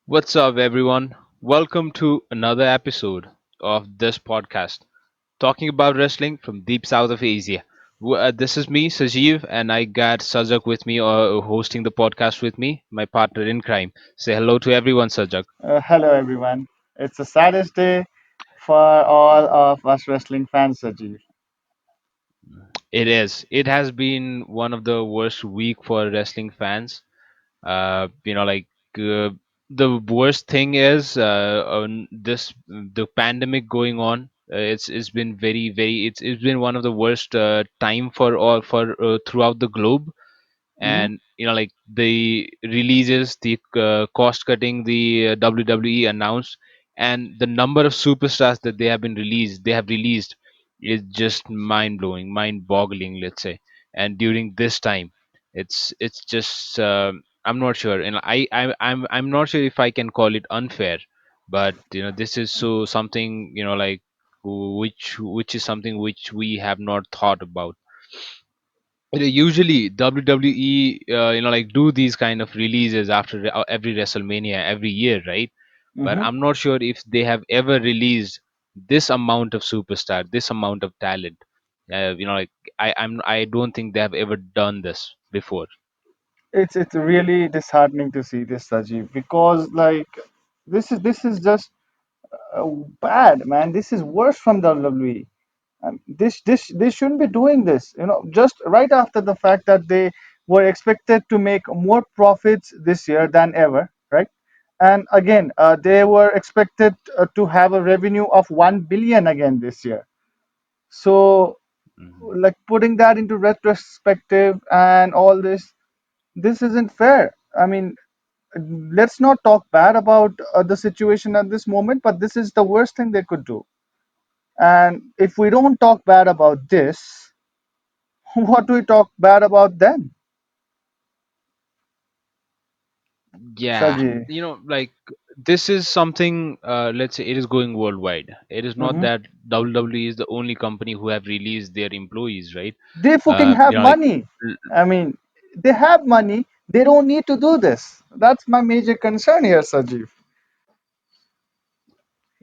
What's up, everyone? Welcome to another episode of this podcast, talking about wrestling from deep south of Asia. This is me, Sajeev, and I got Sajak with me, hosting the podcast with me, my partner in crime. Say hello to everyone, Sajak. Hello, everyone. It's the saddest day for all of us wrestling fans, Sajeev. It is. It has been one of the worst week for wrestling fans. Like the worst thing is on this the pandemic going on. It's been very it's been one of the worst time for all for throughout the globe. Hmm. And like the releases, the cost cutting the WWE announced, and the number of superstars that they have released is just mind blowing, mind boggling, let's say. And during this time, it's just I'm not sure, and I'm not sure if I can call it unfair, but this is so something, like which is something which we have not thought about. Usually WWE, like do these kind of releases after every WrestleMania every year, right? But Hmm. I'm not sure if they have ever released this amount of superstar, this amount of talent. Like I don't think they have ever done this before. It's really disheartening to see this, Sajeev, because this is just uh, bad, man. This is worse from WWE. This they shouldn't be doing this. Just right after the fact that they were expected to make more profits this year than ever, right? And again, they were expected to have a revenue of 1 billion again this year. So, Mhm. like putting that into retrospective and all this isn't fair. I mean, let's not talk bad about the situation at this moment, but this is the worst thing they could do. And if we don't talk bad about this, what do we talk bad about then, Yeah, Saji? like this is something. Let's say it is going worldwide. It is not Hmm. that WWE is the only company who have released their employees, right? They fucking have Like money. I mean, they have money. They don't need to do this. That's my major concern here, Saji.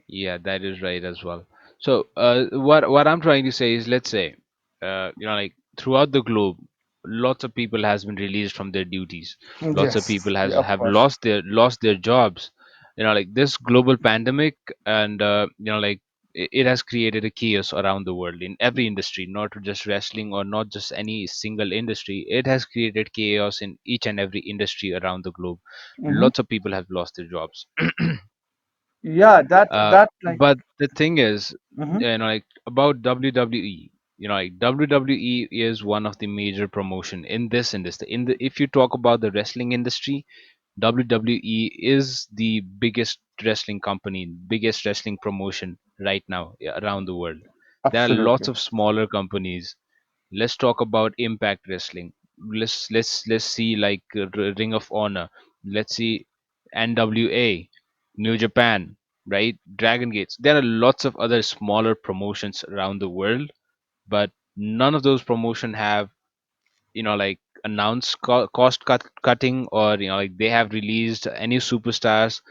yeah, that is right as well. So, what I'm trying to say is, let's say, like throughout the globe, lots of people has been released from their duties. Lots of Yes, people yeah, has of have course. lost their jobs. Like this global pandemic, and like it has created a chaos around the world in every industry, not just wrestling or not just any single industry. It has created chaos in each and every industry around the globe. Hmm. Lots of people have lost their jobs. Yeah, that Uh, that like. but the thing is, Hmm. like about WWE, like WWE is one of the major promotion in this industry. If you talk about the wrestling industry, WWE is the biggest wrestling company, biggest wrestling promotion right now, around the world. There are lots Absolutely. of smaller companies. Let's talk about Impact Wrestling. Let's see like Ring of Honor. Let's see NWA, New Japan, right? Dragon Gates. There are lots of other smaller promotions around the world, but none of those promotion have, like announced cost cutting, or like they have released any superstars.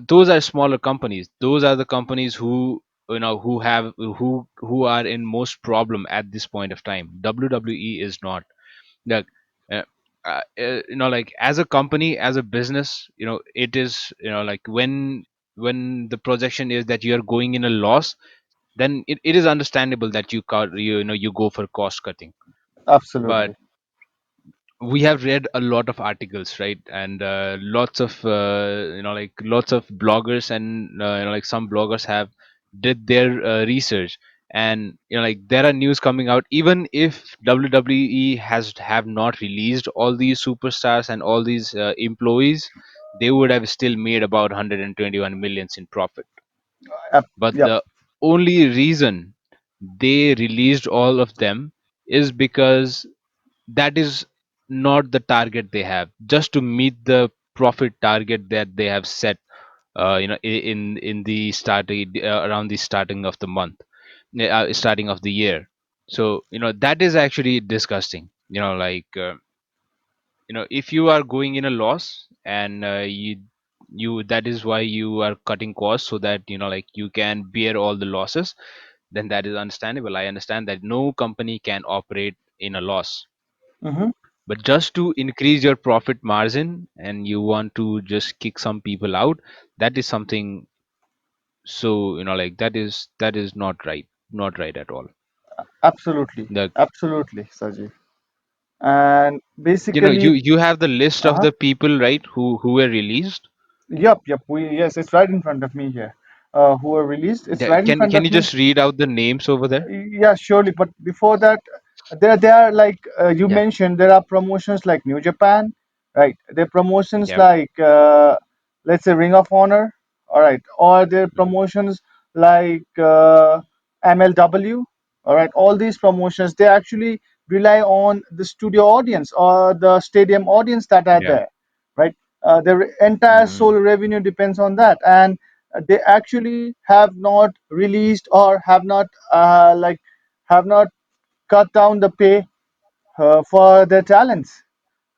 Those are smaller companies. Those are the companies who are in most problem at this point of time. WWE is not. Like uh, like as a company, as a business, it is, like when the projection is that you are going in a loss, then it is understandable that you go for cost cutting. But Absolutely. we have read a lot of articles, right? And lots of like lots of bloggers, and like some bloggers have did their research. And like there are news coming out, even if WWE has have not released all these superstars and all these employees, they would have still made about 121 millions in profit. But Yep. the only reason they released all of them is because that is not the target they have, just to meet the profit target that they have set, in the starting, around the starting of the month, starting of the year. So that is actually disgusting. Like if you are going in a loss, and you that is why you are cutting costs so that like you can bear all the losses, then that is understandable. I understand that no company can operate in a loss, Hmm. but just to increase your profit margin and you want to just kick some people out, that is something. So like that is not right, not right at all. Absolutely, The absolutely, Saji. And you basically, you have the list of uh-huh. the people, right, who were released. Yep, yep. Yes, it's right in front of me here. Who are released? It's Yeah, right in front can of you me. just read out the names over there? Yeah, surely. But before that, there are like you Yeah. mentioned, there are promotions like New Japan, right? There are promotions Yeah. like let's say Ring of Honor, all right, or there are Mhm. promotions like MLW, all right. All these promotions they actually rely on the studio audience or the stadium audience that are Yeah. there, right? Their entire Hmm. sole revenue depends on that, and they actually have not released or have not cut down the pay for their talents.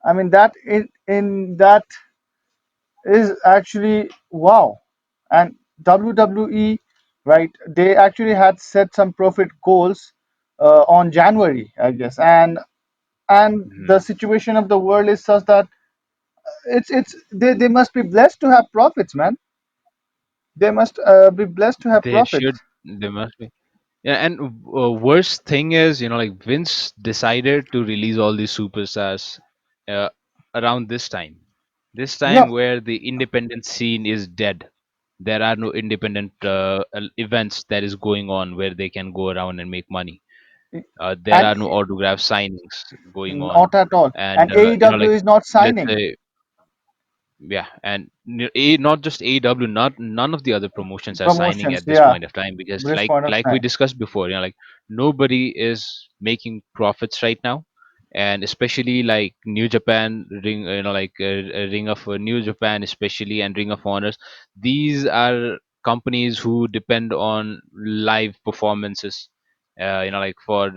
I mean that in that is actually wow. And WWE, right? They actually had set some profit goals on January, I guess, and the Hmm. situation of the world is such that they must be blessed to have profits, man. They must be blessed to have They profits. should. They must be. Yeah, and worst thing is, like Vince decided to release all these superstars uh, around this Yeah, time where the independent scene is dead. There are no independent events that is going on where they can go around and make money. There and are no autograph signings going on, not at all. and And AEW like is not let's signing. say, yeah, and not just AW, not none of the other promotions are signing Promotions, at this yeah, point of time, because this point of we time. discussed before, like nobody is making profits right now, and especially like New Japan ring, like Ring of New Japan especially, and Ring of Honors. These are companies who depend on live performances, like for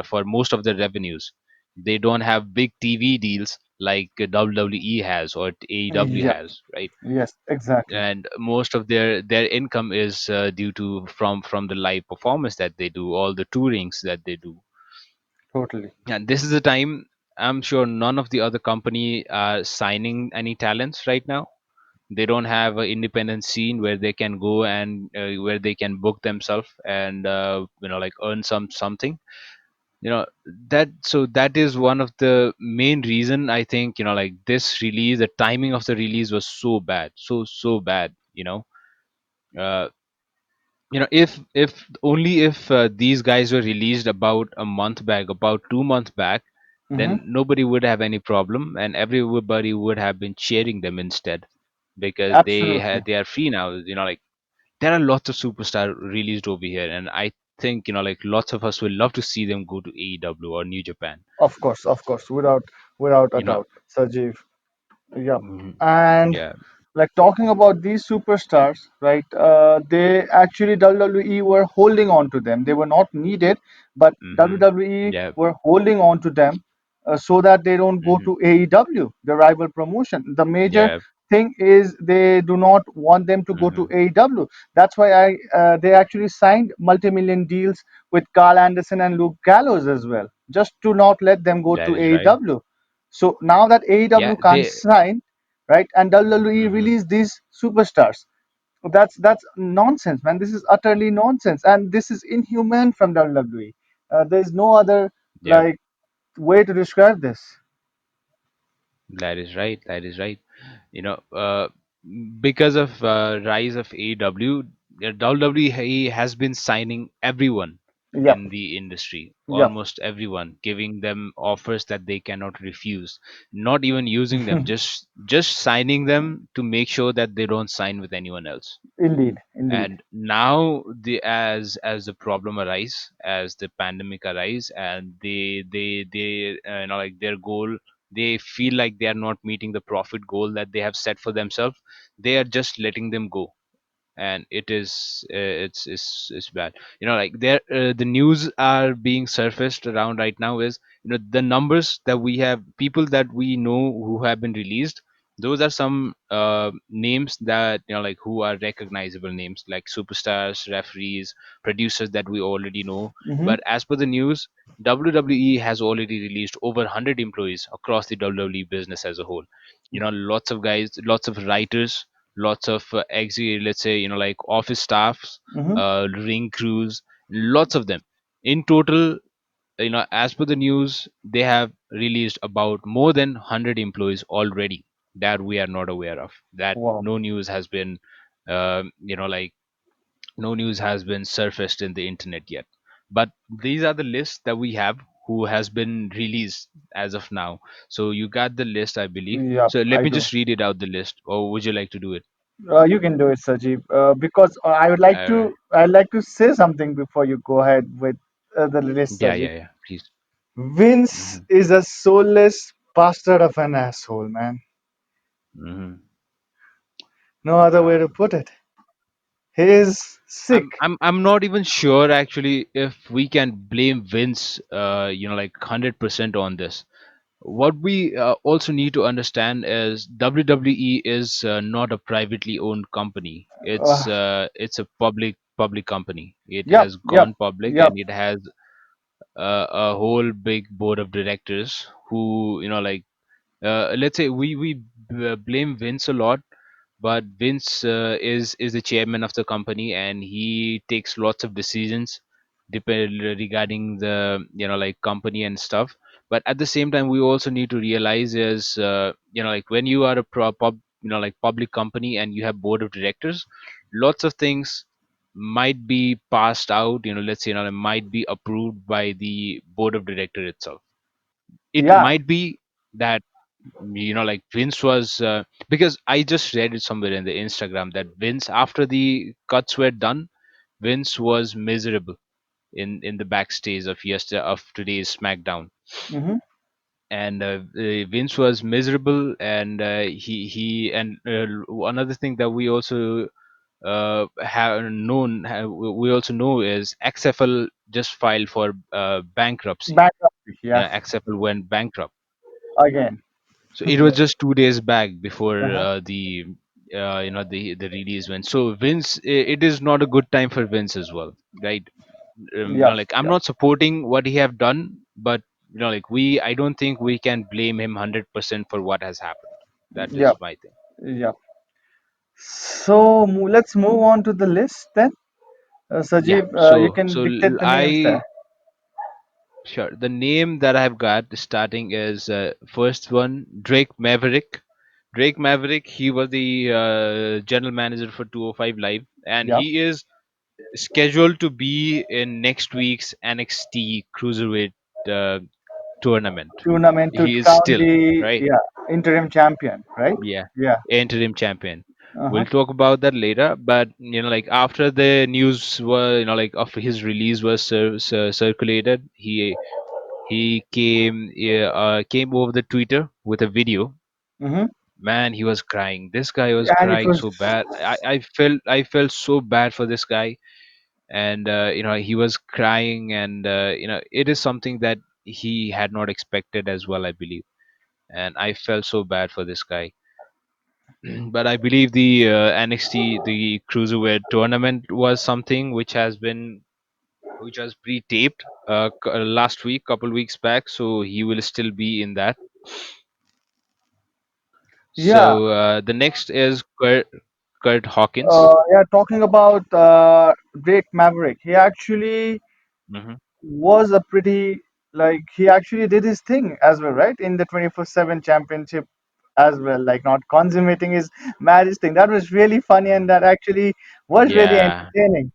for most of their revenues. They don't have big TV deals like WWE has or AEW Yeah, has, right? yes, exactly. And most of their income is due to from the live performance that they do, all the tourings that they do. Totally. And this is the time, I'm sure none of the other company are signing any talents right now. They don't have an independent scene where they can go and where they can book themselves and like earn something, that. So that is one of the main reason, I think, like this release, the timing of the release was so bad, so bad. uh, if only if these guys were released about a month back, about 2 months back, Hmm. then nobody would have any problem and everybody would have been cheering them instead, because Absolutely. they are free now. Like there are lots of superstar released over here, and I think, like lots of us will love to see them go to AEW or New Japan. Of course, without a you know doubt, Sajeev. Yeah, Mhm. and Yeah. like talking about these superstars, right? They actually WWE were holding on to them. They were not needed, but Hmm. WWE Yeah. were holding on to them so that they don't go Hmm. to AEW, the rival promotion. The major Yeah. thing is they do not want them to go to Hmm. AEW. That's why they actually signed multi-million deals with Carl Anderson and Luke Gallows as well, just to not let them go That to is right. AEW. So now that Yeah. AEW can't They. sign, right, and WWE Hmm. release these superstars. That's nonsense, man. This is utterly nonsense, and this is inhuman from WWE. There's no other Yeah. like way to describe this. That is right. That is right. You know, because of rise of AEW, WWE has been signing everyone Yep, in the industry, yep. almost everyone, giving them offers that they cannot refuse. Not even using them, just signing them to make sure that they don't sign with anyone else. Indeed, indeed. And now, as the problem arise, as the pandemic arise, and they like their goal, they feel like they are not meeting the profit goal that they have set for themselves, they are just letting them go. And it is it's bad. Like there, the news are being surfaced around right now is, the numbers that we have, people that we know who have been released, Those are some names that, like, who are recognizable names, like superstars, referees, producers that we already know. Mm-hmm. But as per the news, WWE has already released over 100 employees across the WWE business as a whole. Lots of guys, lots of writers, lots of let's say, like office staffs, Mm-hmm. ring crews, lots of them. In total, as per the news, they have released about more than 100 employees already that we are not aware of, that Wow. like no news has been surfaced in the internet yet. But these are the lists that we have who has been released as of now. So you got the list, I believe. Yep, So let I me do. just read it out, the list, or would you like to do it? You can do it, Sajib. Because uh, I'd like to say something before you go ahead with the list, yeah, Sajib. yeah, yeah, please. Vince Hmm. is a soulless bastard of an asshole, man. Hmm. No other way to put it. He is sick. I'm not even sure actually if we can blame Vince, like 100% on this. What we also need to understand is WWE is not a privately owned company. Uh, It's a public company. It yep, has yep, gone public, yep. and it has a whole big board of directors who, like, let's say we blame Vince a lot, but Vince is the chairman of the company, and he takes lots of decisions regarding the, like, company and stuff. But at the same time, we also need to realize is, like, when you are a like public company and you have board of directors, lots of things might be passed out, let's say, it might be approved by the board of director itself. It Yeah. might be that, like Vince was, because I just read it somewhere in the Instagram that Vince, after the cuts were done, Vince was miserable in the backstage of today's SmackDown. Mm-hmm. And Vince was miserable, and he and another thing that we also we also know is XFL just filed for bankruptcy. Bankruptcy. Yeah. XFL went bankrupt. Again. So it was just 2 days back before Uh-huh. the the release went. So Vince, it is not a good time for Vince as well, right? Yep. Like, I'm Yep. not supporting what he have done, but, like, I don't think we can blame him 100% for what has happened. That is Yep. my thing. Yep. So let's move on to the list then. Yeah. Sajib, you So can dictate the names there. sure, the name that I've got starting is, first one, Drake Maverick. Drake Maverick, he was the general manager for 205 Live, and Yep. he is scheduled to be in next week's NXT Cruiserweight uh, tournament. Tournament to He is crown still, the, right. yeah, interim champion, right? Yeah, Yeah. interim champion. Uh-huh. We'll talk about that later. But, like, after the news were, like, of his release was circulated, he came over the Twitter with a video. Mm-hmm. Man, he was crying. This guy was And it crying was, so bad. I felt so bad for this guy. And he was crying, and it is something that he had not expected as well, I believe. And I felt so bad for this guy. But I believe the NXT, the Cruiserweight tournament, was something which was pre-taped last week, couple weeks back, so he will still be in that. yeah. So the next is Kurt Hawkins. Yeah, talking about Drake Maverick, he actually Hmm. was a pretty, like, he actually did his thing as well, right? In the 24/7 championship as well, like not consummating his marriage thing. That was really funny and that actually was really Yeah, entertaining.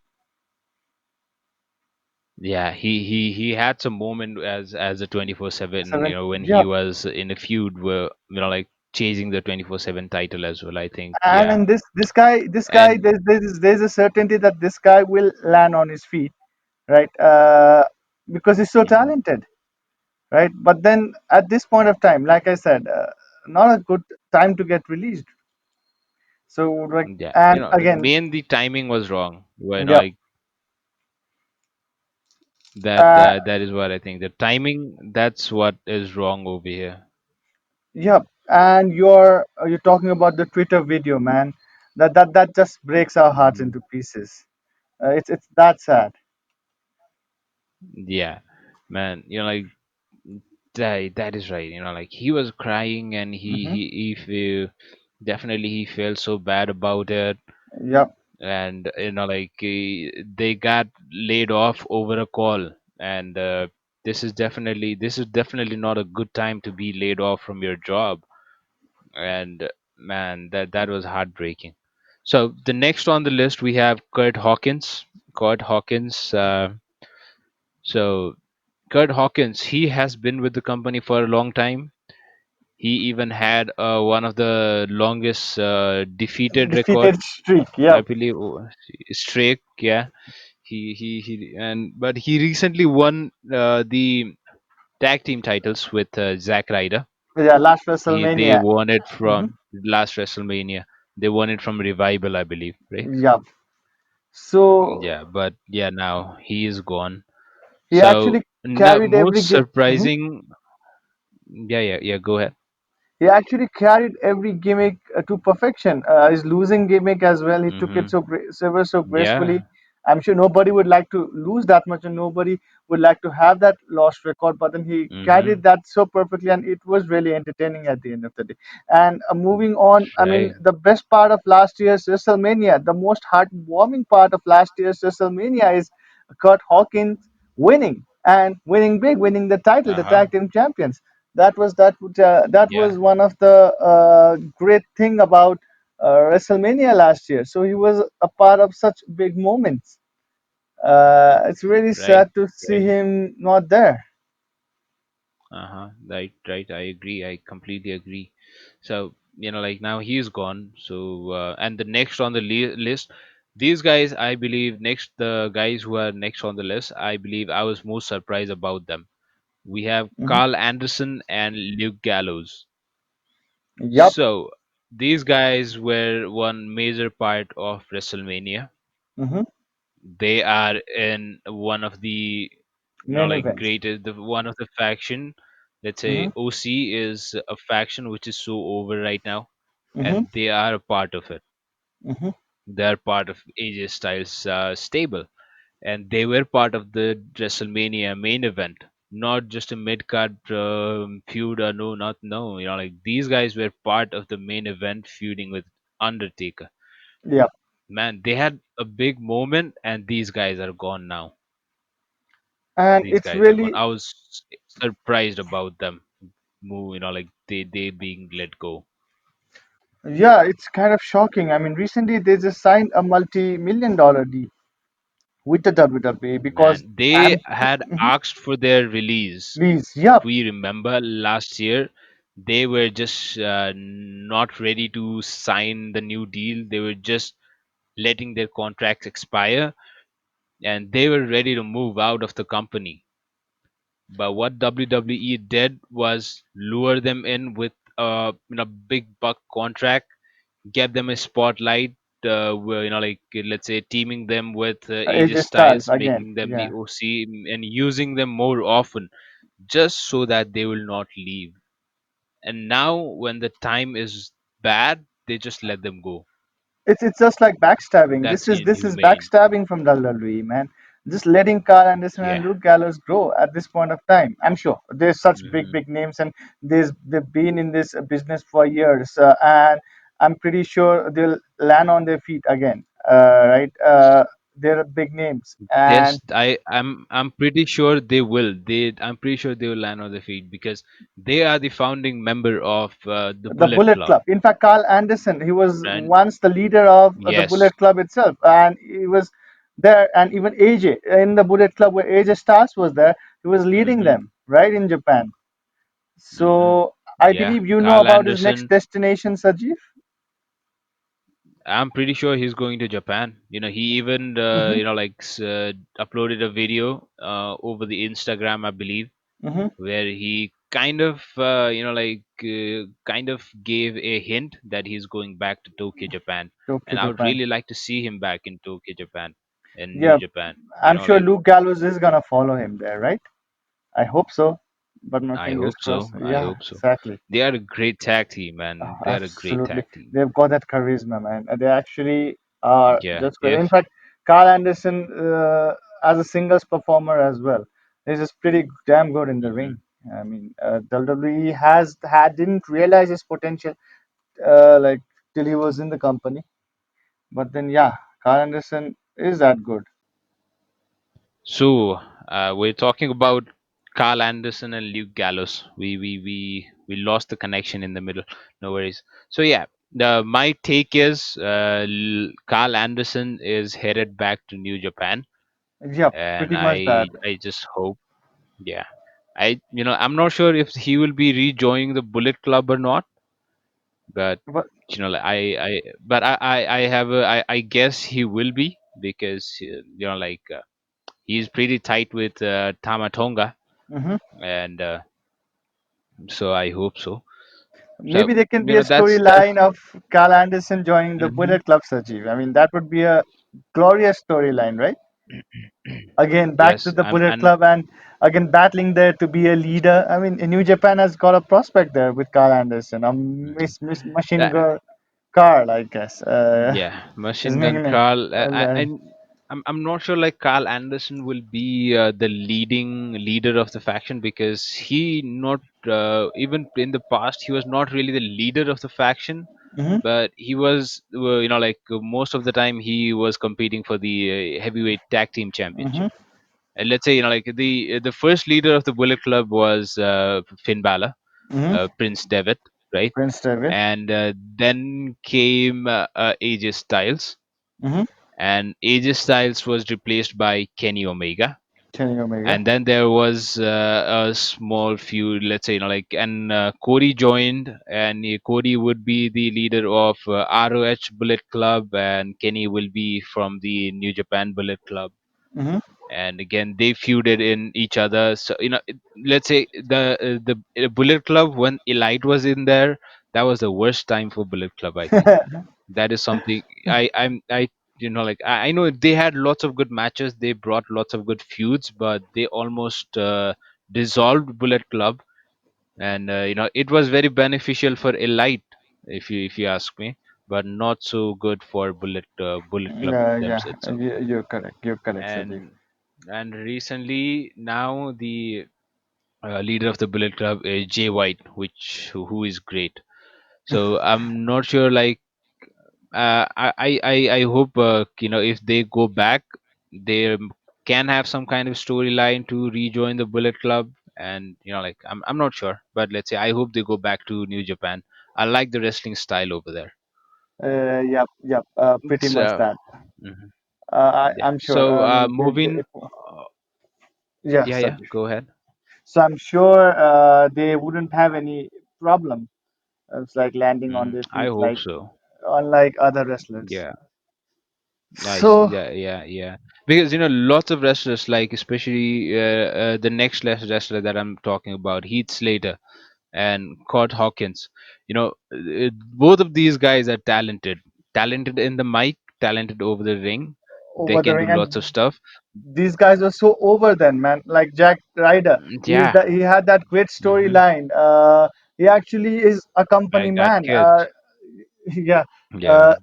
yeah. He had some moment as a 24/7. Seven, When yeah. he was in a feud where, like, chasing the 24/7 title as well, I think. And Yeah. and this guy, And there's a certainty that this guy will land on his feet, right? Because he's so mhm, talented, right? But then at this point of time, like I said, not a good time to get released. So, like, yeah, and again, main the timing was wrong. yeah, Like, that uh, that is what I think. The timing, that's what is wrong over here. yeah. And you're talking about the Twitter video, man. That just breaks our hearts Mhm. into pieces. It's that sad. Yeah, man. That is right. Like he was crying, and Hmm. he definitely he felt so bad about it. Yep. And like they got laid off over a call. And this is definitely not a good time to be laid off from your job. And man, that was heartbreaking. So the next on the list we have Kurt Hawkins. Kurt Hawkins. So Kurt Hawkins, he has been with the company for a long time. He even had one of the longest defeated record, Defeated streak. I Yep. believe, streak. Yeah, he and but he recently won the tag team titles with Zack Ryder. Yeah. Last They WrestleMania. won it Hmm. from last WrestleMania. They won it from Revival, I believe, right? Yep. So Yeah, but yeah, now he is gone. he So actually the carried every most game. surprising, yeah, go ahead. He actually carried every gimmick to perfection. His losing gimmick as well. He took it Mm-hmm. so gracefully. Yeah. I'm sure nobody would like to lose that much, and nobody would like to have that lost record. But then he Mm-hmm. carried that so perfectly, and it was really entertaining at the end of the day. And moving on, I mean, Right. the best part of last year's WrestleMania, the most heartwarming part of last year's WrestleMania is Kurt Hawkins winning and winning big, winning the title, the Uh-huh. tag team champions. That Yeah. was one of the great thing about WrestleMania last year. So he was a part of such big moments. It's really Right. sad to see Right. him not there. Uh-huh. Right. I agree. I completely agree. So, like now he's gone. So, and the next on the list, these guys, I believe, the guys who are next on the list, I believe I was most surprised about them. We have Hmm. Carl Anderson and Luke Gallows. Yep. So, these guys were one major part of WrestleMania. Hmm. They are in one of the Main like events. greatest the one of the faction. Let's say Hmm. OC is a faction which is so over right now, Hmm. and they are a part of it. Hmm. They are part of AJ Styles stable, and they were part of the WrestleMania main event, not just a mid card feud. Or no, not no, like these guys were part of the main event feuding with Undertaker. Yep. Man, they had a big moment, and these guys are gone now. And These it's guys are gone. really, I was surprised about them move, like they being let go. yeah, it's kind of shocking. I mean, recently they just signed a multi-million-dollar deal with the WWE because Man, they I'm. had Mhm. asked for their release. Please, If yep, we remember last year, they were just not ready to sign the new deal. They were just letting their contracts expire, and they were ready to move out of the company. But what WWE did was lure them in with a big buck contract, get them a spotlight, where, like let's say teaming them with AJ AJ Styles Styles, again. making them the Yeah. OC, and using them more often, just so that they will not leave. And now, when the time is bad, they just let them go. It's just like backstabbing. That's This is inhumane. backstabbing from WWE, man. Just letting Carl Anderson and Yeah. Luke Gallows grow at this point of time. I'm sure there's such Hmm. big names, and they've been in this business for years, and I'm pretty sure they'll land on their feet again. Right? They're big names, and Yes, I'm pretty sure they will. I'm pretty sure they will land on their feet because they are the founding member of the the Bullet Bullet Club. Club. In fact, Carl Anderson, he was And once the leader of the yes. Bullet Club itself, and he was there. And even AJ in the Bullet Club, where AJ Styles was there, he was leading Hmm. them right in Japan. Hmm. So I Yeah, believe you know Carl about his next Anderson. destination, Sajeev. I'm pretty sure he's going to Japan. He even Hmm. uploaded a video over the Instagram, I believe, Hmm. where he kind of gave a hint that he's going back to Tokyo, Japan. Tokyo, And I would Japan. really like to see him back in Tokyo, Japan, in New Yeah, Japan. I'm sure Luke Gallows is gonna follow him there, right? I hope so. but my I fingers hope crossed. so. I Yeah, hope so. exactly. They are a great tag team, man. They are a great Absolutely. tag team. They've got that charisma, man. They actually are Yeah. just great. In If fact, Carl Anderson, as a singles performer as well, is just pretty damn good in the hmm ring. I mean, WWE didn't realize his potential, like till he was in the company. But then, yeah, Carl Anderson is that good. so, we're talking about Carl Anderson and Luke Gallows. We lost the connection in the middle. No worries. So yeah, the my take is Carl Anderson is headed back to New Japan, Yeah, and pretty much that. I just hope. Yeah, I'm not sure if he will be rejoining the Bullet Club or not, but But like, I have I guess he will be because like he's pretty tight with Tamatonga, mhm. and so I hope so. So Maybe there can be a that's storyline of Carl Anderson joining the hmm Bullet Club, Sajeev. I mean, that would be a glorious storyline, right? Again, back to yes, the I'm Bullet and Club and again battling there to be a leader. I mean, New Japan has got a prospect there with Carl Anderson, a mhm. Miss Machine That, Girl Carl, I guess. yeah, His Machine Gun nickname. Carl. Like, I'm not sure like Carl Anderson will be the leading leader of the faction because he not even in the past he was not really the leader of the faction, mhm, but he was like most of the time he was competing for the heavyweight tag team championship. mhm, And let's say like the first leader of the Bullet Club was Finn Balor, mhm. Prince Devitt, right? Prince David. And then came AJ Styles, Mhm. and AJ Styles was replaced by Kenny Omega. Kenny Omega. And then there was a small feud, let's say, like, and Cody joined, and Cody would be the leader of ROH Bullet Club, and Kenny will be from the New Japan Bullet Club. Mhm. And again, they feuded in each other. So let's say the Bullet Club when Elite was in there, that was the worst time for Bullet Club, I think. That is something I like I know they had lots of good matches, they brought lots of good feuds, but they almost dissolved Bullet Club. And it was very beneficial for Elite, if you ask me, but not so good for Bullet Club Yeah, themselves. So you're correct. You're correct, Sajeev. and recently now the leader of the Bullet Club is Jay White, who is great. So I'm not sure like I hope if they go back, they can have some kind of storyline to rejoin the Bullet Club. And like I'm not sure, but let's say I hope they go back to New Japan. I like the wrestling style over there. Yep, yep. Pretty much So that. mhm, yeah. I'm sure. So I mean, moving, yeah, yeah, yeah, Sajeev. go ahead. So I'm sure they wouldn't have any problem. It's like landing on their I feet, hope like so. unlike other wrestlers. Yeah. Nice. So Yeah, yeah, yeah. Because lots of wrestlers, like especially the next wrestler that I'm talking about, Heath Slater and Kurt Hawkins. Both of these guys are talented, talented in the mic, talented over the ring. They over the can do ring, lots of and stuff. these guys are so over then, man. Like Jack Ryder, Yeah. he had that great hmm storyline. He actually is a company I got man. kids. Yeah, Yeah. uh,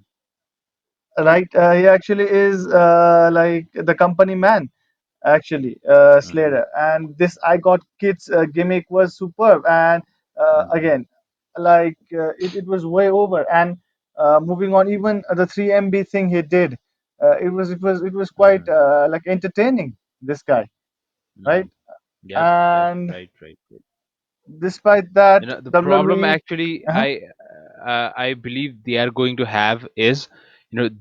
right. He actually is like the company man actually, hmm Slater. And this I got kids gimmick was superb. And hmm again, like it was way over. And moving on, even the 3MB thing he did, it was quite hmm like entertaining. This guy, hmm right? Yep. Yep. And Right. Right. Right. despite that, The problem WWE. actually Uh-huh, I believe they are going to have is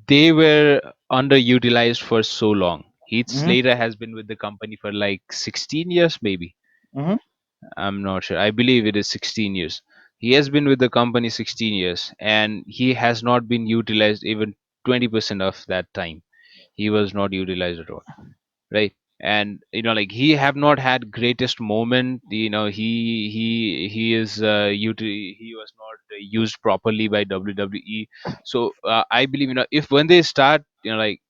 they were underutilized for so long. Heath hmm Slater has been with the company for like 16 years, maybe. hmm I'm not sure. I believe it is 16 years. He has been with the company 16 years, and he has not been utilized even 20% of that time. He was not utilized at all, right? And like he have not had greatest moment. He is he was not used properly by WWE. So I believe if when they start like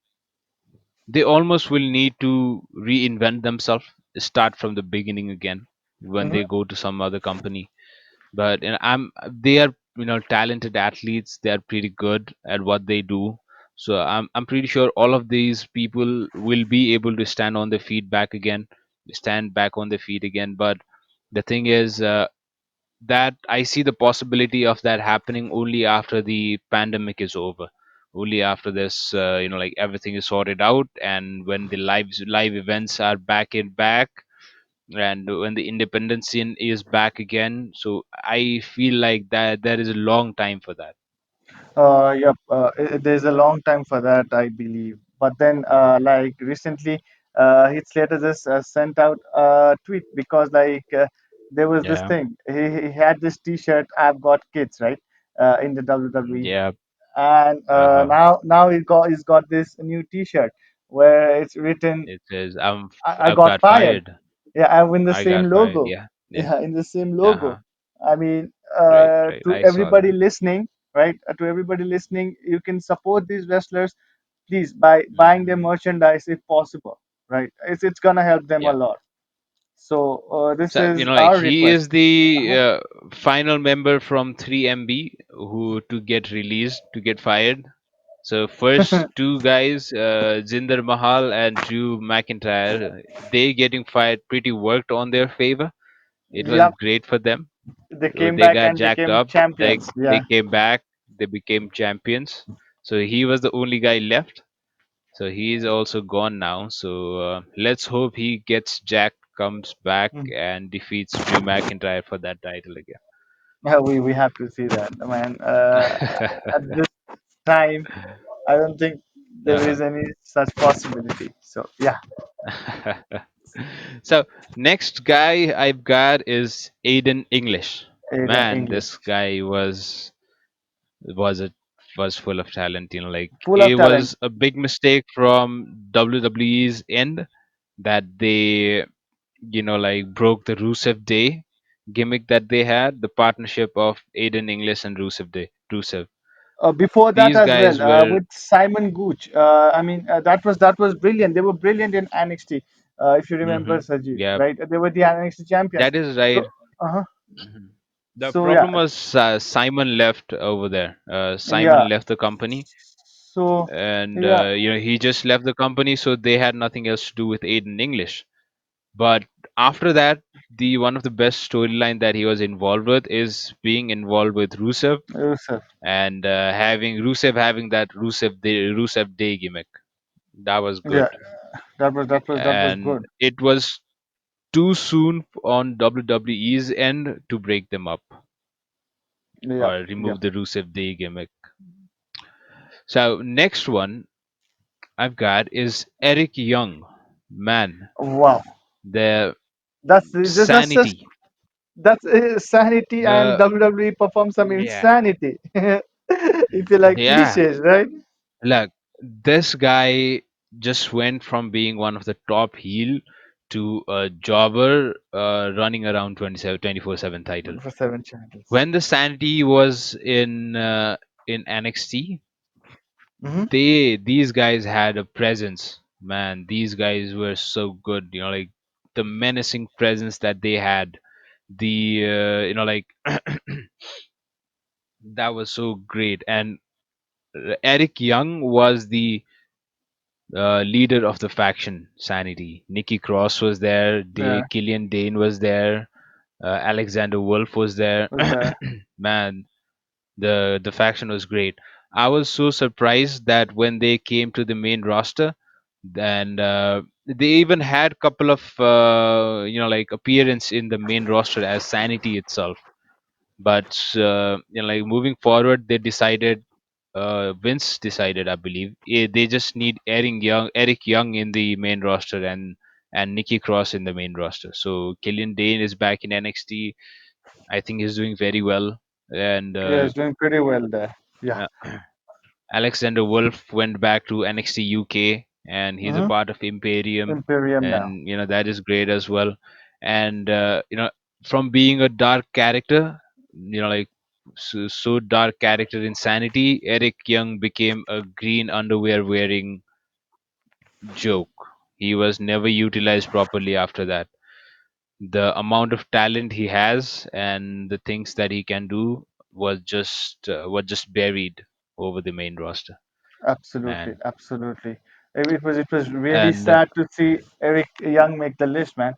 they almost will need to reinvent themselves, start from the beginning again. when Mhm. they go to some other company. But they are, talented athletes. They are pretty good at what they do. So I'm pretty sure all of these people will be able to stand back on their feet again. But the thing is, that I see the possibility of that happening only after the pandemic is over, only after this, like everything is sorted out, and when the live events are back, and when the independence scene is back again. So I feel like that there is a long time for that. Yep, there's a long time for that, I believe. But then, like recently, Heath Slater just sent out a tweet because, there was this Yeah, thing. He had this T-shirt, "I've got kids," right, in the WWE, yeah. and Uh-huh. now he's got this new T-shirt where it's written, It says I I've got got fired. fired. Yeah, I'm in the I same got fired. logo. Yeah, yeah. Yeah, in the same logo. Uh-huh. I mean, Right, right. to I saw everybody that. listening, right? To everybody listening, you can support these wrestlers, please, by buying their Hmm. merchandise if possible, right? It's gonna help them a Yeah. lot. So this So, is like our he request. is the Uh-huh. final member from 3MB who to get released, to get fired. So first two guys, Jinder Mahal and Drew McIntyre, they getting fired pretty worked on their favor. It was Yep, great for them. they So came they back got and jacked became up. Like champions. they Yeah, came back, they became champions. So he was the only guy left. So he's also gone now. So let's hope he gets jacked, comes back, Mm. and defeats Drew McIntyre for that title Yeah, we have to see that, man. again. At this time, I don't think there Uh-huh. is any such possibility. So yeah, So next guy I've got is Aiden English. Aiden Man, this English, guy was a was full of talent. Like full of it talent. was a big mistake from WWE's end that they, like broke the Rusev Day gimmick that they had, the partnership of Aiden English and Rusev. Before that These as well, guys were. with Simon Gooch. I mean, that was brilliant. They were brilliant in NXT. If you remember, Hmm. Sajid, Yeah, right? They were the NXT champions. that is right. So, uh-huh. Mhm. The So yeah, problem was Simon left over there. yeah. Simon left the company, So and yeah, he just left the company, so they had nothing else to do with Aiden English. But after that, the one of the best storyline that he was involved with is being involved with Rusev, Yusuf. and having Rusev Day gimmick. That was Yeah, good, that was and good. it was too soon on WWE's end to break them up Yeah, or yeah. remove the Rusev Day gimmick. So next one I've got is Eric Young. Man, Wow. the That's just sanity. that's sanity, and The WWE performs some Yeah, insanity. If you like yeah. cliches, right? Look, this guy just went from being one of the top heel to a jobber running around 24/7 title. For seven channels. When the sanity was in NXT, Hmm. these guys had a presence. Man, these guys were so good. Like the menacing presence that they had, the like that was so great. And Eric Young was the leader of the faction Sanity. Nikki Cross was there, Yeah, Killian Dane was there, Alexander Wolf was there. was there. Man, the faction was great. I was so surprised that when they came to the main roster, and they even had couple of like appearance in the main roster as Sanity itself. But like moving forward, they decided. Vince decided, I believe, they just need Eric Young in the main roster, and Nikki Cross in the main roster. So Killian Dane is back in NXT. I think he's doing very well, and Yeah, he's doing pretty well there. Yeah. uh, Alexander Wolf went back to NXT UK, and he's a Hmm. part of Imperium, Imperium now. and that is great as well. And from being a dark character, like so dark character Insanity, Eric Young became a green underwear wearing joke. He was never utilized properly after that. the amount of talent he has and the things that he can do was just buried over the main roster, Absolutely, man. absolutely. It was really And sad to see Eric Young make the list, man.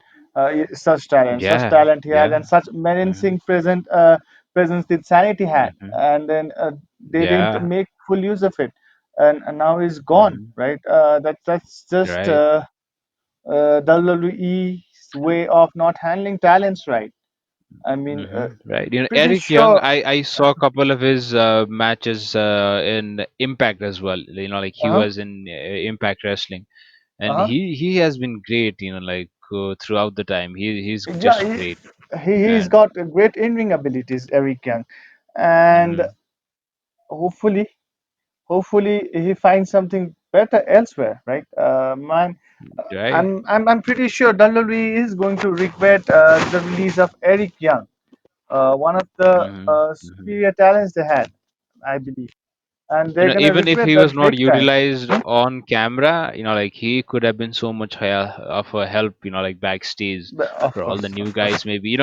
Such yeah, talent he had, yeah, and such menacing hmm presence that Sanity had, hmm and then they didn't yeah, make full use of it, and now he's gone, hmm right? That's just right, WWE's way of not handling talents right. I mean, right. pretty Eric Young, sure. I saw a couple of his matches in Impact as well. Like he Uh-huh. was in Impact Wrestling, and Uh-huh. he has been great. Like throughout the time, he's Yeah, just great. he's And got great in-ring abilities, Eric Young, and hmm hopefully, hopefully he finds something better elsewhere, right? Man, right, I'm pretty sure WWE is going to regret the release of Eric Young, one of the hmm superior talents they had, I believe, and they're gonna even if regret he that was not big time. utilized on camera, like he could have been so much higher of a help, like backstage But of for all the course, new of course. guys. Maybe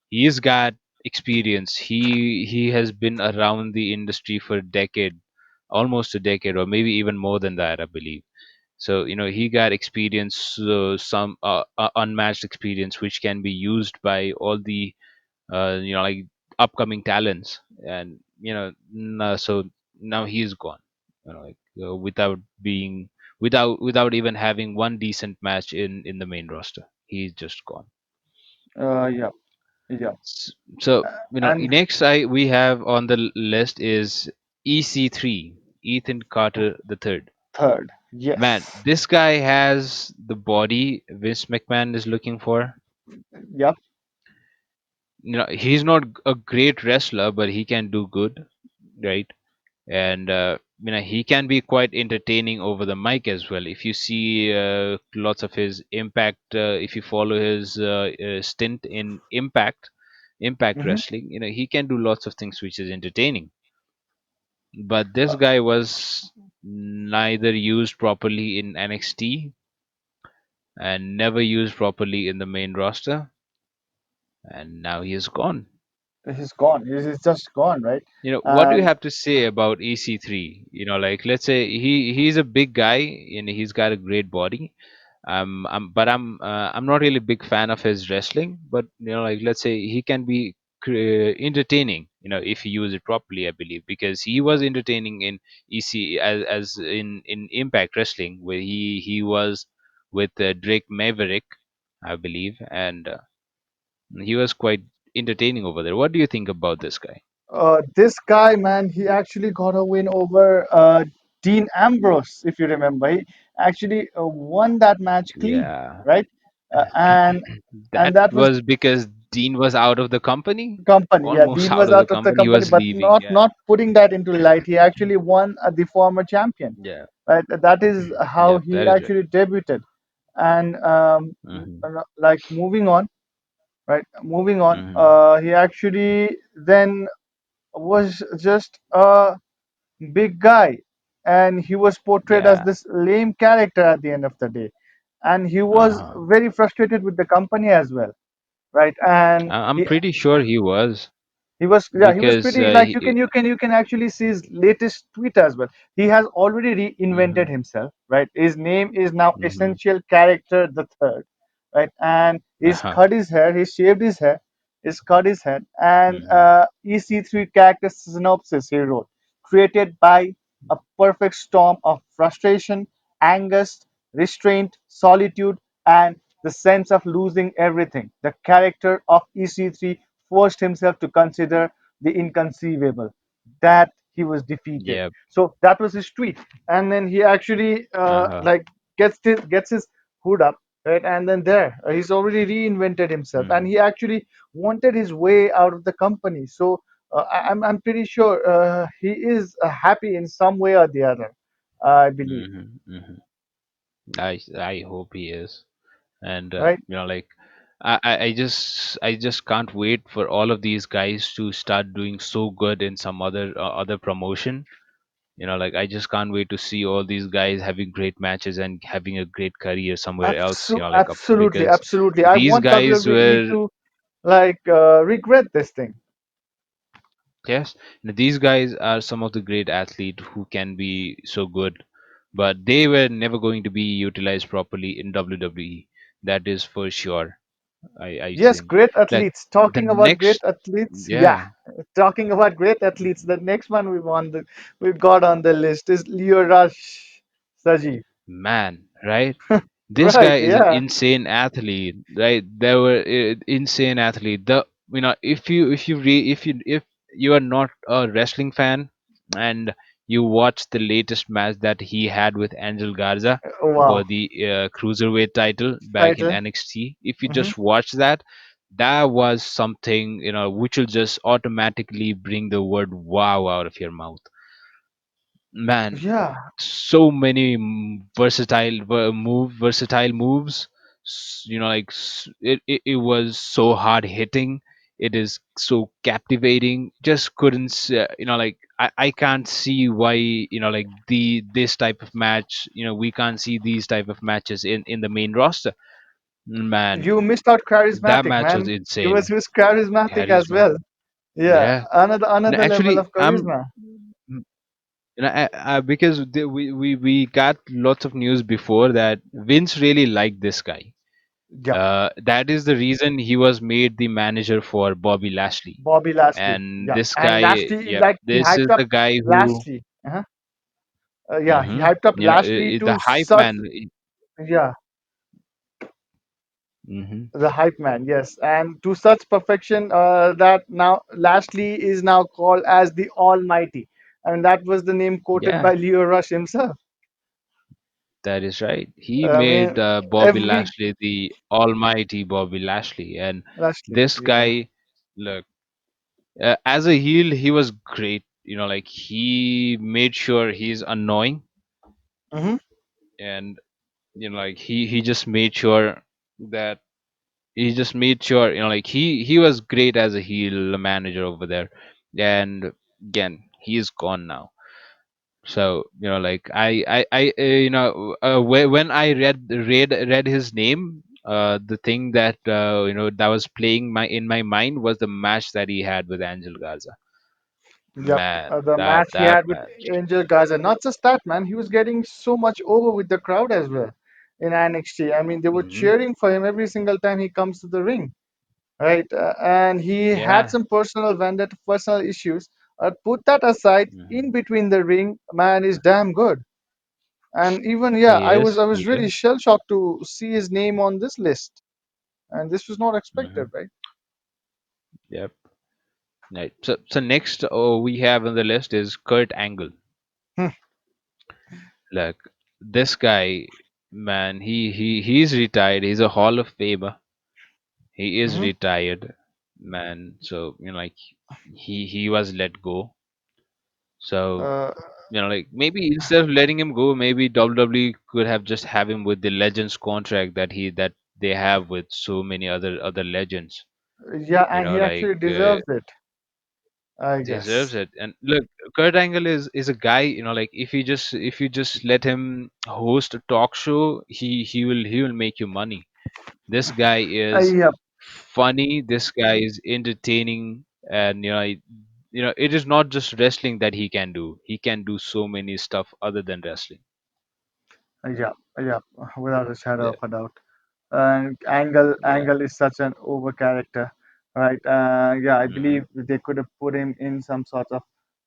he's got experience. He has been around the industry for a decade, almost a decade, or maybe even more than that, I believe. So he got experience, some unmatched experience, which can be used by all the like upcoming talents. And so now he is gone, without being, without even having one decent match in the main roster. He's just gone. Yeah, yeah, So and next I we have on the list is EC3, Ethan Carter the third. third, Man, yes, this guy has the body Vince McMahon is looking for. yep. He's not a great wrestler, but he can do good, right? And he can be quite entertaining over the mic as well. If you see lots of his Impact, if you follow his stint in Impact Hmm. Wrestling, he can do lots of things which is entertaining. But this guy was neither used properly in NXT and never used properly in the main roster, and now he is gone. He's gone. He's just gone, right? What do you And have to say about EC3? Like, let's say he's a big guy and he's got a great body. I'm not really a big fan of his wrestling, but like, let's say he can be entertaining, if you use it properly, I believe, because he was entertaining in EC, as in Impact Wrestling, where he was with Drake Maverick, I believe, and he was quite entertaining over there. What do you think about this guy? this guy, man, he actually got a win over Dean Ambrose, if you remember. He actually won that match clean, Yeah. right? And That that was was because Dean was out of the company, company. Yeah, almost Dean out was of the out of the company. He company, was but leaving. not Yeah, not putting that into light. He actually won the former champion, yeah, right? That is how yeah. he That is right. actually debuted. And hmm like moving on, right? Moving on, hmm he actually then was just a big guy, and he was portrayed as Yeah. this lame character at the end of the day, and he was Uh-huh. very frustrated with the company as well, right? And I'm pretty sure he was, he was, yeah, he was because pretty, like, you can actually see his latest tweet as well. He has already reinvented hmm himself, right? His name is now hmm Essential Character the Third, right? And he's uh-huh. cut his hair, he shaved his hair, he's cut his head, and hmm EC3 character synopsis he wrote, created by a perfect storm of frustration, angst, restraint, solitude, and the sense of losing everything. The character of EC3 forced himself to consider the inconceivable, that he was defeated. Yep. So that was his tweet, and then he actually Uh-huh. like gets his hood up, right? And then there, he's already reinvented himself, and hmm he actually wanted his way out of the company. So I'm pretty sure he is happy in some way or the other, I believe, hmm I hope he is, and right? like, I just can't wait for all of these guys to start doing so good in some other promotion. Like I just can't wait to see all these guys having great matches and having a great career somewhere else. Absolutely, Because absolutely. I these want guys WWE were, to regret this thing. yes, these guys are some of the great athletes who can be so good, but they were never going to be utilized properly in WWE. That is for sure. I Yes, think great like athletes. the Talking about great next, athletes, yeah. yeah, Talking about great athletes, the next one we've got on the list is Leo Rush Saji. man, right? This Right, guy is an yeah. insane athlete, right? There were insane athlete. If you are not a wrestling fan and you watch the latest match that he had with Angel Garza for Wow. the cruiserweight title back in Title. NXT, if you Hmm. just watch that, that was something which will just automatically bring the word wow out of your mouth, man. Yeah. So many versatile moves. It was so hard hitting. It is so captivating. Just couldn't like I can't see why like the this type of match, we can't see these type of matches in the main roster, man. You missed out That charismatic, match was man. insane. He was charismatic as Charisma, well. Yeah. yeah. And Another level actually of I'm charisma. because we got lots of news before that Vince really liked this guy. Yeah. That is the reason he was made the manager for Bobby Lashley. Bobby Lashley. And Yeah. this And guy, Lashley, yep, like he this is hyped up the guy who, Lashley. Yeah, he hmm hyped up Lashley the to hype such, man. yeah, Hmm. the hype man, yes, and to such perfection that now Lashley is now called as the Almighty, and that was the name quoted Yeah, by Leo Rush himself. that is right. He I mean, made Bobby every Lashley the almighty Bobby Lashley. And Lashley, this yeah. guy, look, as a heel, he was great. Like he made sure he's annoying, Hmm. and like he just made sure that like he was great as a heel manager over there. And again, he is gone now. So like when I read his name, the thing that that was playing in my mind was the match that he had with Angel Garza. Yep, Man, the that match he that had with match. Angel Gaza, not just that, man, he was getting so much over with the crowd as well in NXT. I mean, they were Hmm. cheering for him every single time he comes to the ring. Right? And he had Yeah. some personal vendetta, personal issues. Put that aside. In Hmm. between the ring, man is damn good. And even yeah, He I is. was He really is. shell shocked to see his name on this list, and this was not Hmm. expected, right? Yep. Right. So next we have on the list is Kurt Angle. Hmm. Like this guy, man, he's retired. He's a Hall of Famer. He is Hmm. retired, man. So like he was let go. So Uh, like maybe instead of letting him go, maybe WWE could have just have him with the Legends contract that they have with so many other legends. yeah, and he Like actually deserves it, I deserves guess. it. And look, Kurt Angle is a guy, like if you just let him host a talk show, he will make you money. This guy is Yeah, funny. This guy is entertaining. And it is not just wrestling that he can do. He can do so many stuff other than wrestling. yeah, yeah, without a shadow Yeah. of a doubt. And Yeah. Angle is such an over character, right? Yeah, I Hmm. believe they could have put him in some sort of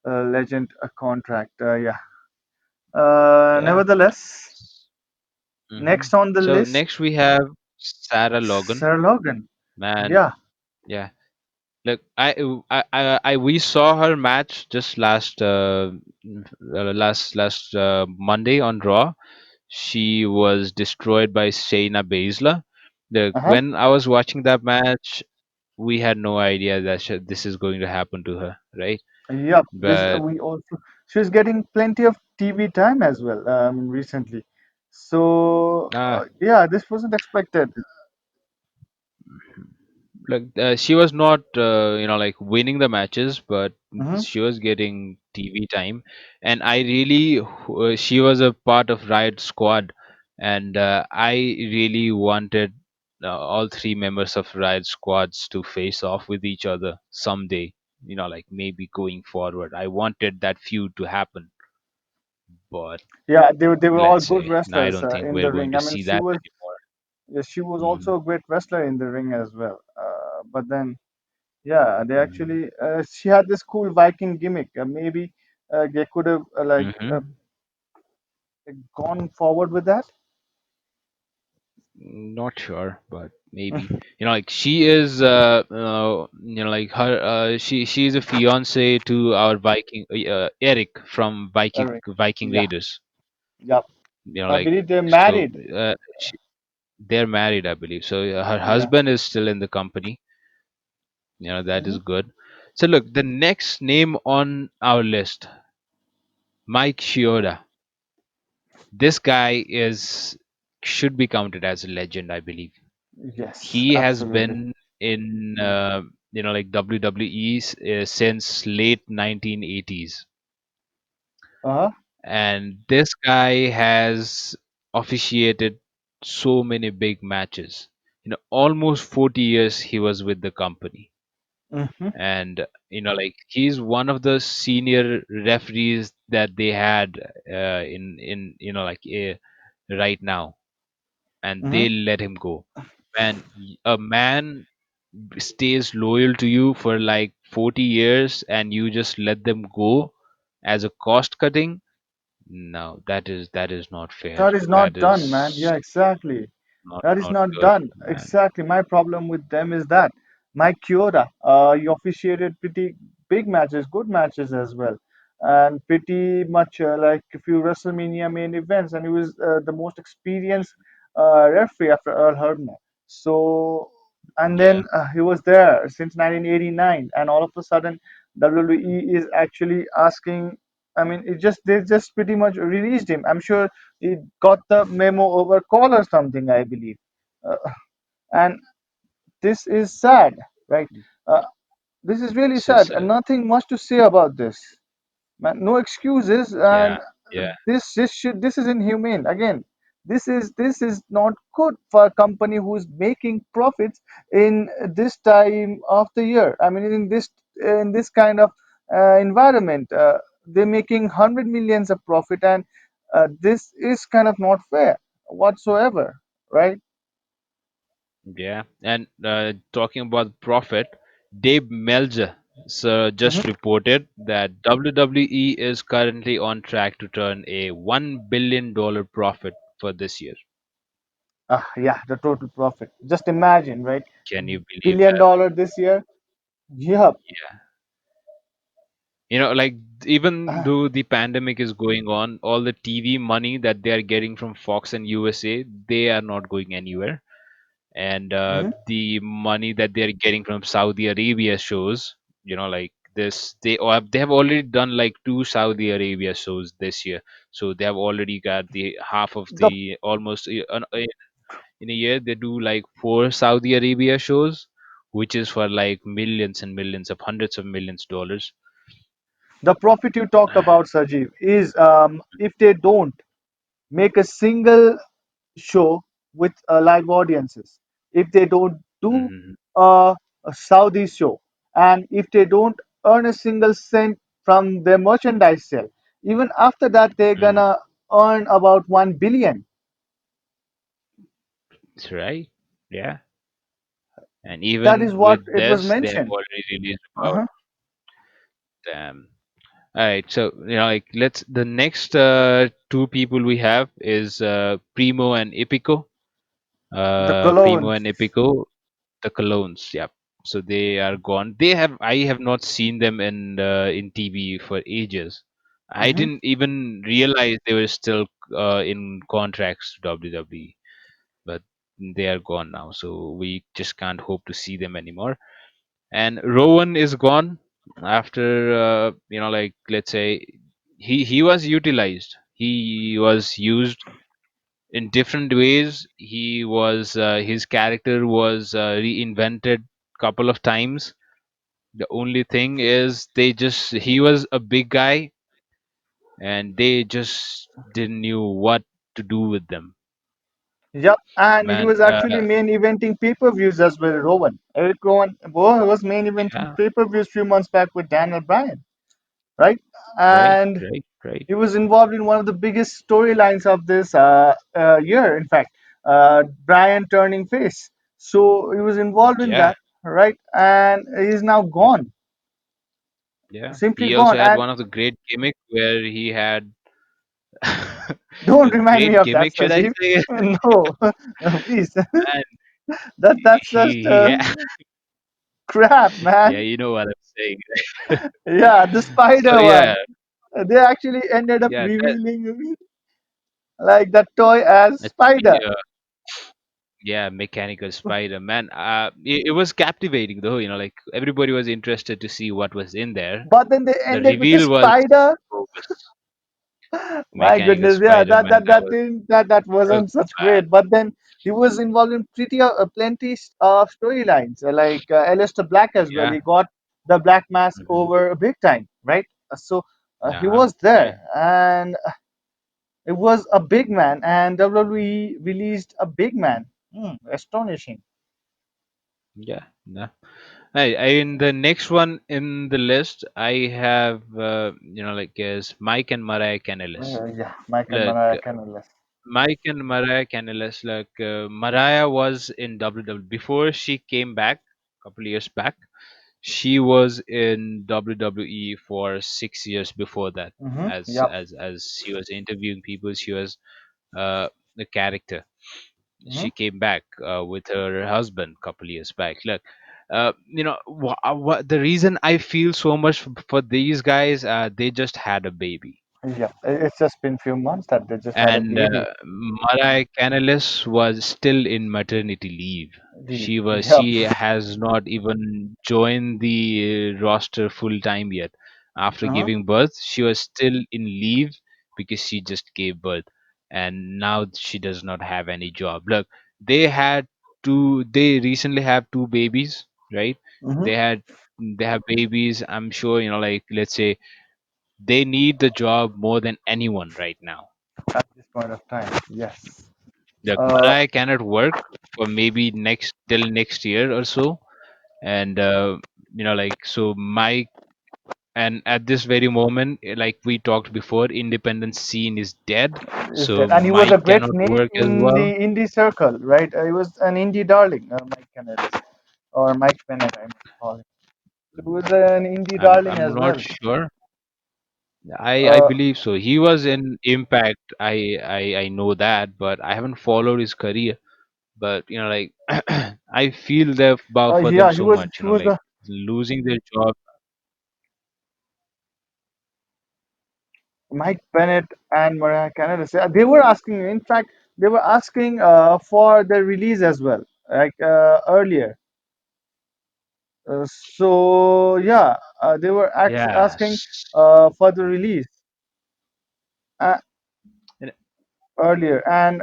legend contract. Yeah. Yeah. Nevertheless, Hmm. next on the So list, next we have Sarah Logan. Sarah Logan. Man, Yeah. yeah. Look, we saw her match just last Monday on Raw. She was destroyed by Shayna Baszler. Look, Uh-huh. when I was watching that match, we had no idea that this is going to happen to her, right? Yep. This But we also she's getting plenty of TV time as well recently. So ah, yeah, this wasn't expected. Like she was not like winning the matches, but Hmm. she was getting TV time. And I really she was a part of Riot Squad, and I really wanted all three members of Riot Squads to face off with each other someday, like maybe going forward. I wanted that feud to happen, but Yeah, they were all let's good say, and I wrestlers don't think in we're the going ring. to I mean, see that anymore. she was Hmm. also a great wrestler in the ring as well. But then, yeah, they Hmm. actually she had this cool Viking gimmick. Maybe they could have Hmm. gone forward with that. Not sure, but maybe. Like she is, like her. She is a fiance to our Viking Eric from Ring. Viking Yeah, Raiders. yeah. I Like believe they're so. married. They're married, I believe. So her Yeah. husband is still in the company. That Hmm. is good. So look, the next name on our list, Mike Shioda. This guy is should be counted as a legend, I believe. Yes, He has absolutely. been in like WWE since late 1980s, Uh-huh. and this guy has officiated so many big matches. Almost 40 years he was with the company, Hmm. and like he's one of the senior referees that they had in like right now, and Hmm. they let him go. Man, a man stays loyal to you for like 40 years and you just let them go as a cost cutting. No, that is not fair. That is That not done, man. is Yeah, exactly. not That is not not good, done. man. Exactly. My problem with them is that Mike Chioda, he officiated pretty big matches, good matches as well, and pretty much like a few WrestleMania main events, and he was the most experienced referee after Earl Hebner. So, and Yeah. then he was there since 1989, and all of a sudden, WWE is actually asking. I mean, they just pretty much released him. I'm sure he got the memo over call or something, I believe. Uh, and this is sad, right? Uh, this is really So sad, and sad. nothing much to say about this. Man, no excuses, Yeah. and Yeah. this is inhumane. Again, this is not good for a company who is making profits in this time of the year. I mean, in this kind of environment, they're making 100 millions of profit, and this is kind of not fair whatsoever, right? Yeah. And talking about profit, Dave Meltzer just Hmm. reported that WWE is currently on track to turn a $1 billion profit for this year. Yeah, the total profit. Just imagine, right? Can you believe Billion that? dollar this year. Yeah. Yeah. Like even though the pandemic is going on, all the TV money that they are getting from Fox and USA, they are not going anywhere. And Hmm. the money that they are getting from Saudi Arabia shows, like this, they have already done like two Saudi Arabia shows this year. So they have already got the half of The the almost in a year they do like four Saudi Arabia shows, which is for like millions and millions of hundreds of millions dollars. the profit you talked about, Sajeev, is if they don't make a single show with live audiences, if they don't do Hmm. a Saudi show, and if they don't earn a single cent from their merchandise sale, even after that, they're Hmm. gonna earn about 1 billion. That's right. Yeah. And That is even what with it was this, they have mentioned. already released about Uh-huh. them. All right, so like let's the next two people we have is Primo and Epico. The Primo colognes. and Epico, the Colognes. Yeah, so they are gone. I have not seen them in TV for ages. I Hmm. didn't even realize they were still in contracts to WWE, but they are gone now. So we just can't hope to see them anymore. And Rowan is gone after like let's say he was utilized. He was used in different ways. He was his character was reinvented couple of times. The only thing is they just he was a big guy and they just didn't knew what to do with them. Yep, and he Man, was actually main eventing pay-per-views as well, Rowan. Eric Rowan was main eventing yeah, pay-per-views few months back with Daniel Bryan, right? right, And right, right. he was involved in one of the biggest storylines of this year, in fact, Bryan turning face. So he was involved in Yeah, that, right? And he's now yeah, gone, yeah. simply He also gone. had And one of the great gimmick where he had don't a remind me great of that, gimmick, should I Sajeev. say? No, please. Man, That's just yeah, crap, yeah. man. You know what I'm saying. Yeah, the So spider yeah, one. They actually ended up yeah. revealing like that toy as That spider. yeah, mechanical Spider Man. It was captivating though. Like everybody was interested to see what was in there. But then they The ended with a reveal was spider. bogus. My Mechanical goodness, yeah, Spider Man. that That was wasn't so such bad. great. But then he was involved in pretty plenty of storylines, like Aleister Black as well. Yeah. He got the Black Mask Hmm. over big time, right? So he Uh-huh. was Right. there, and it was a big man, and WWE released a big man. Astonishing. Yeah. No. In the next one in the list, I have like is Mike and Mariah Canellis. Yeah, Mike and Look, Mariah Canellis. Mike and Mariah Canellis. Like Mariah was in WWE before she came back a couple years back. She was in WWE for 6 years before that. Yep. As she was interviewing people, she was a character. hmm She came back with her husband a couple years back. Look, the reason I feel so much for these guys, they just had a baby. Yeah, it's just been few months that they just had a And baby. Mariah Canellis was still in maternity leave. Leave. Yep. She has not even joined the roster full time yet. After Uh-huh. giving birth, she was still in leave because she just gave birth, and now she does not have any job. Look, they had two. They recently have two babies, right? hmm They had they have babies. I'm sure like let's say they need the job more than anyone right now. At this point of time, yes. Like Uh, Mariah cannot work for maybe next till next year or so, and like so Mike. And at this very moment, like we talked before, independent scene is dead, is so that? And he was a Mike great cannot name work as in well. the indie circle, right? He was an indie darling, Mike Canellis, or Mike Bennett, I might call him. He was an indie darling I'm as not well. sure. I Uh, believe so. He was in Impact. I know that, but I haven't followed his career. But like I feel that about for them yeah, so much. he was Like the losing their job. Mike Bennett and Mariah Canellis. They were asking, in fact, they were asking for the release as well, like earlier. So yeah, they were asking Yes. for the release uh, And- earlier, and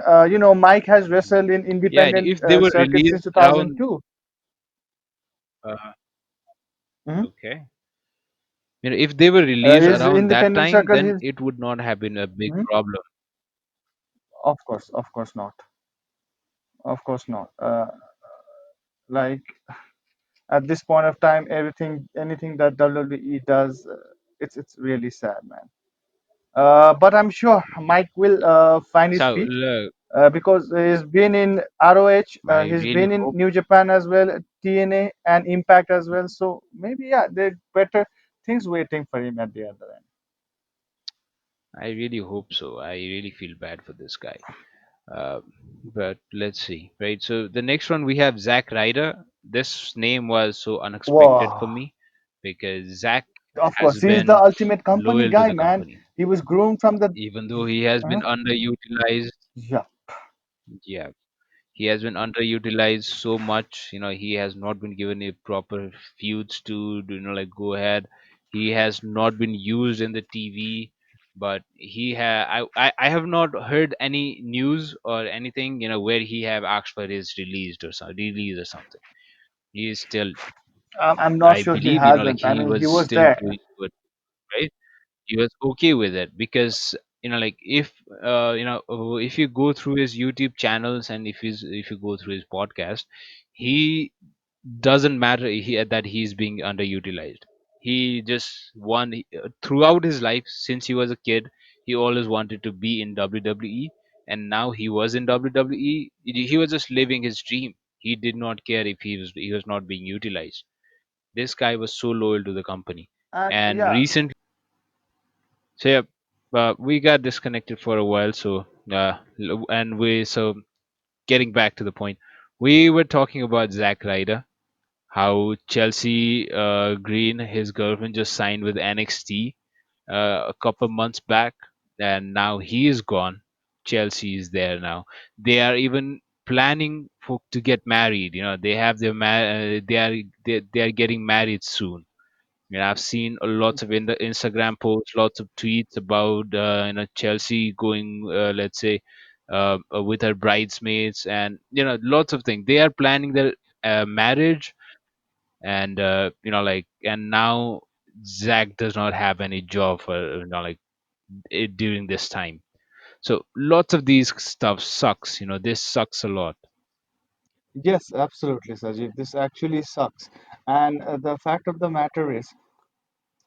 Mike has wrestled in Yeah, and independent if they were circuit since released around, 2002. uh, Mhm. okay, if they were released His around that independent time, circle, then his it would not have been a big Mhm. problem. Of course not, of course not. Like at this point of time, anything that WWE does, it's really sad, man. But I'm sure Mike will find his So feet look, because he's been in ROH, I he's really been in hope, New Japan as well, TNA and Impact as well. So maybe yeah, there are better things waiting for him at the other end. I really hope so. I really feel bad for this guy. Uh, but let's see, right? So the next one we have Zack Ryder. This name was so unexpected for Wow. me because Zack Of has course, he is the been ultimate company loyal to guy, the man. company, He was groomed from the. even though he has been uh underutilized. Yeah. Yeah, he has been underutilized so much. He has not been given a proper feuds to like go ahead. He has not been used in the TV, but I have not heard any news or anything where he have asked for his release or something. He is still, I'm not I sure he believe, like hasn't. I he mean, he was was still there. doing good, right? He was okay with it because, like if if you go through his YouTube channels and if you go through his podcast, he doesn't matter that he's being underutilized. He just throughout his life since he was a kid, he always wanted to be in WWE, and now he was in WWE. He was just living his dream. He did not care if he was not being utilized. This guy was so loyal to the company. And And yeah, recently, so yeah, we got disconnected for a while. So and we so getting back to the point, we were talking about Zack Ryder, how Chelsea Green, his girlfriend, just signed with NXT a couple months back, and now he is gone. Chelsea is there now. They are even planning for to get married. They have they are getting married soon. I've seen lots of in the Instagram posts, lots of tweets about Chelsea going, let's say, with her bridesmaids, and lots of things. They are planning their marriage, and and now Zach does not have any job for during this time. So lots of these stuff sucks. This sucks a lot. yes, absolutely, Sajid. This actually sucks. And the fact of the matter is,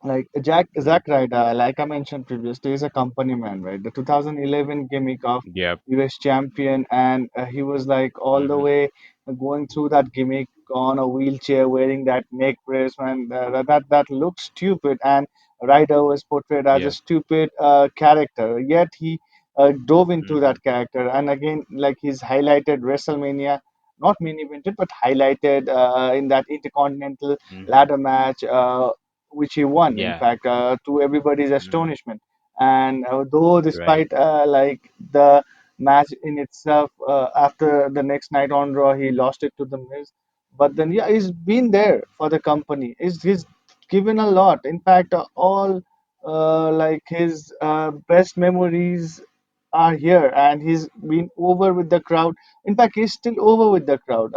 like Zack Ryder, like I mentioned previously, is a company man, right? The 2011 gimmick of Yep. US champion, and he was like all the Hmm. way going through that gimmick on a wheelchair, wearing that neck brace, and that looked stupid. And Ryder was portrayed as a Yeah. stupid character, yet he dove into Hmm. that character. And again, like he's highlighted WrestleMania, not main evented, but highlighted in that Intercontinental Hmm. ladder match. Which he won, in Yeah. fact, to everybody's Hmm. astonishment. And though, Right. despite like the match in itself, after the next night on Raw, he lost it to the Miz. But then, yeah, he's been there for the company. He's given a lot. In fact, all like his best memories are here, and he's been over with the crowd. In fact, he's still over with the crowd.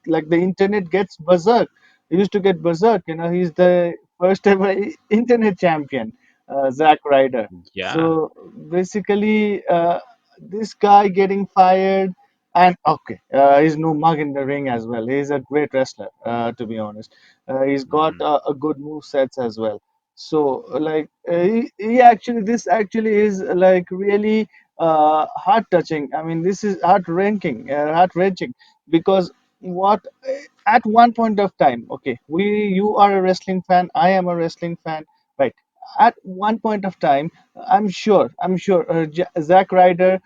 Like the internet gets berserk. He used to get berserk. He's the first ever internet champion, Zack Ryder. Yeah. So basically, this guy getting fired, and okay, he's no mug in the ring as well. He's a great wrestler, to be honest. He's got Hmm. a good move sets as well. So like he actually this actually is like really heart touching. I mean, this is heart wrenching, because what at one point of time, okay, you are a wrestling fan, I am a wrestling fan, right? At one point of time, I'm sure Zack Ryder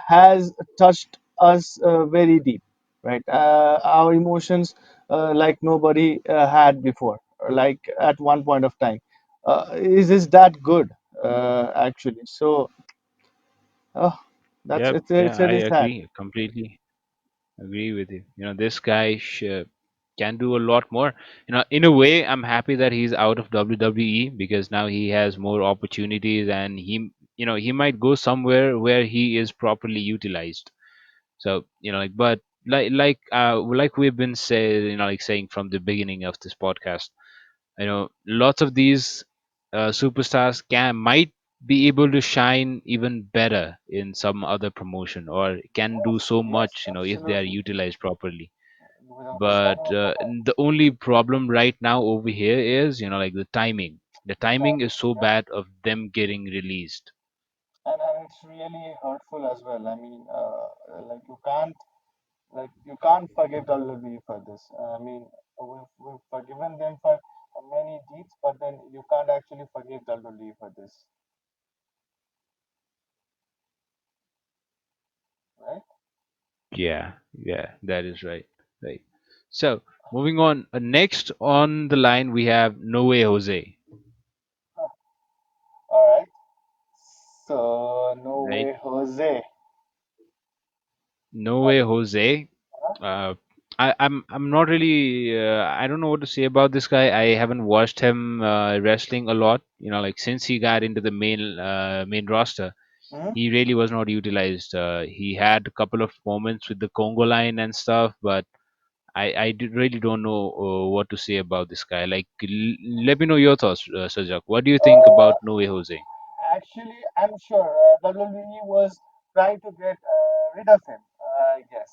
has touched us very deep, right? Our emotions like nobody had before, like at one point of time. Is that good, actually? So oh, that's Yep. it's Yeah, I really sad. agree. Completely agree with you. This guy can do a lot more. In a way, I'm happy that he's out of WWE because now he has more opportunities, and he might go somewhere where he is properly utilized. So but like we've been saying from the beginning of this podcast, lots of these superstars might be able to shine even better in some other promotion, or can do Yes, so yes, much if they are absolutely. utilized properly. Without a But shadow of a doubt. the only problem right now over here is the timing is so Timing, bad of them getting released. and it's really hurtful as well. I mean, you can't forgive WWE for this. I mean, we've forgiven them for many deeds, but then you can't actually forgive WWE for this, right? Yeah, that is right. So moving on, next on the line we have No Way Jose, All right. So no right? way, Jose. No What? Way Jose. Uh, I'm not really I don't know what to say about this guy. I haven't watched him wrestling a lot. Like since he got into the main roster, Hmm? he really was not utilized. He had a couple of moments with the Congo line and stuff, but really don't know what to say about this guy. Like, let me know your thoughts, Sajak. What do you think about No Way Jose? Actually, I'm sure WWE was trying to get rid of him, I guess.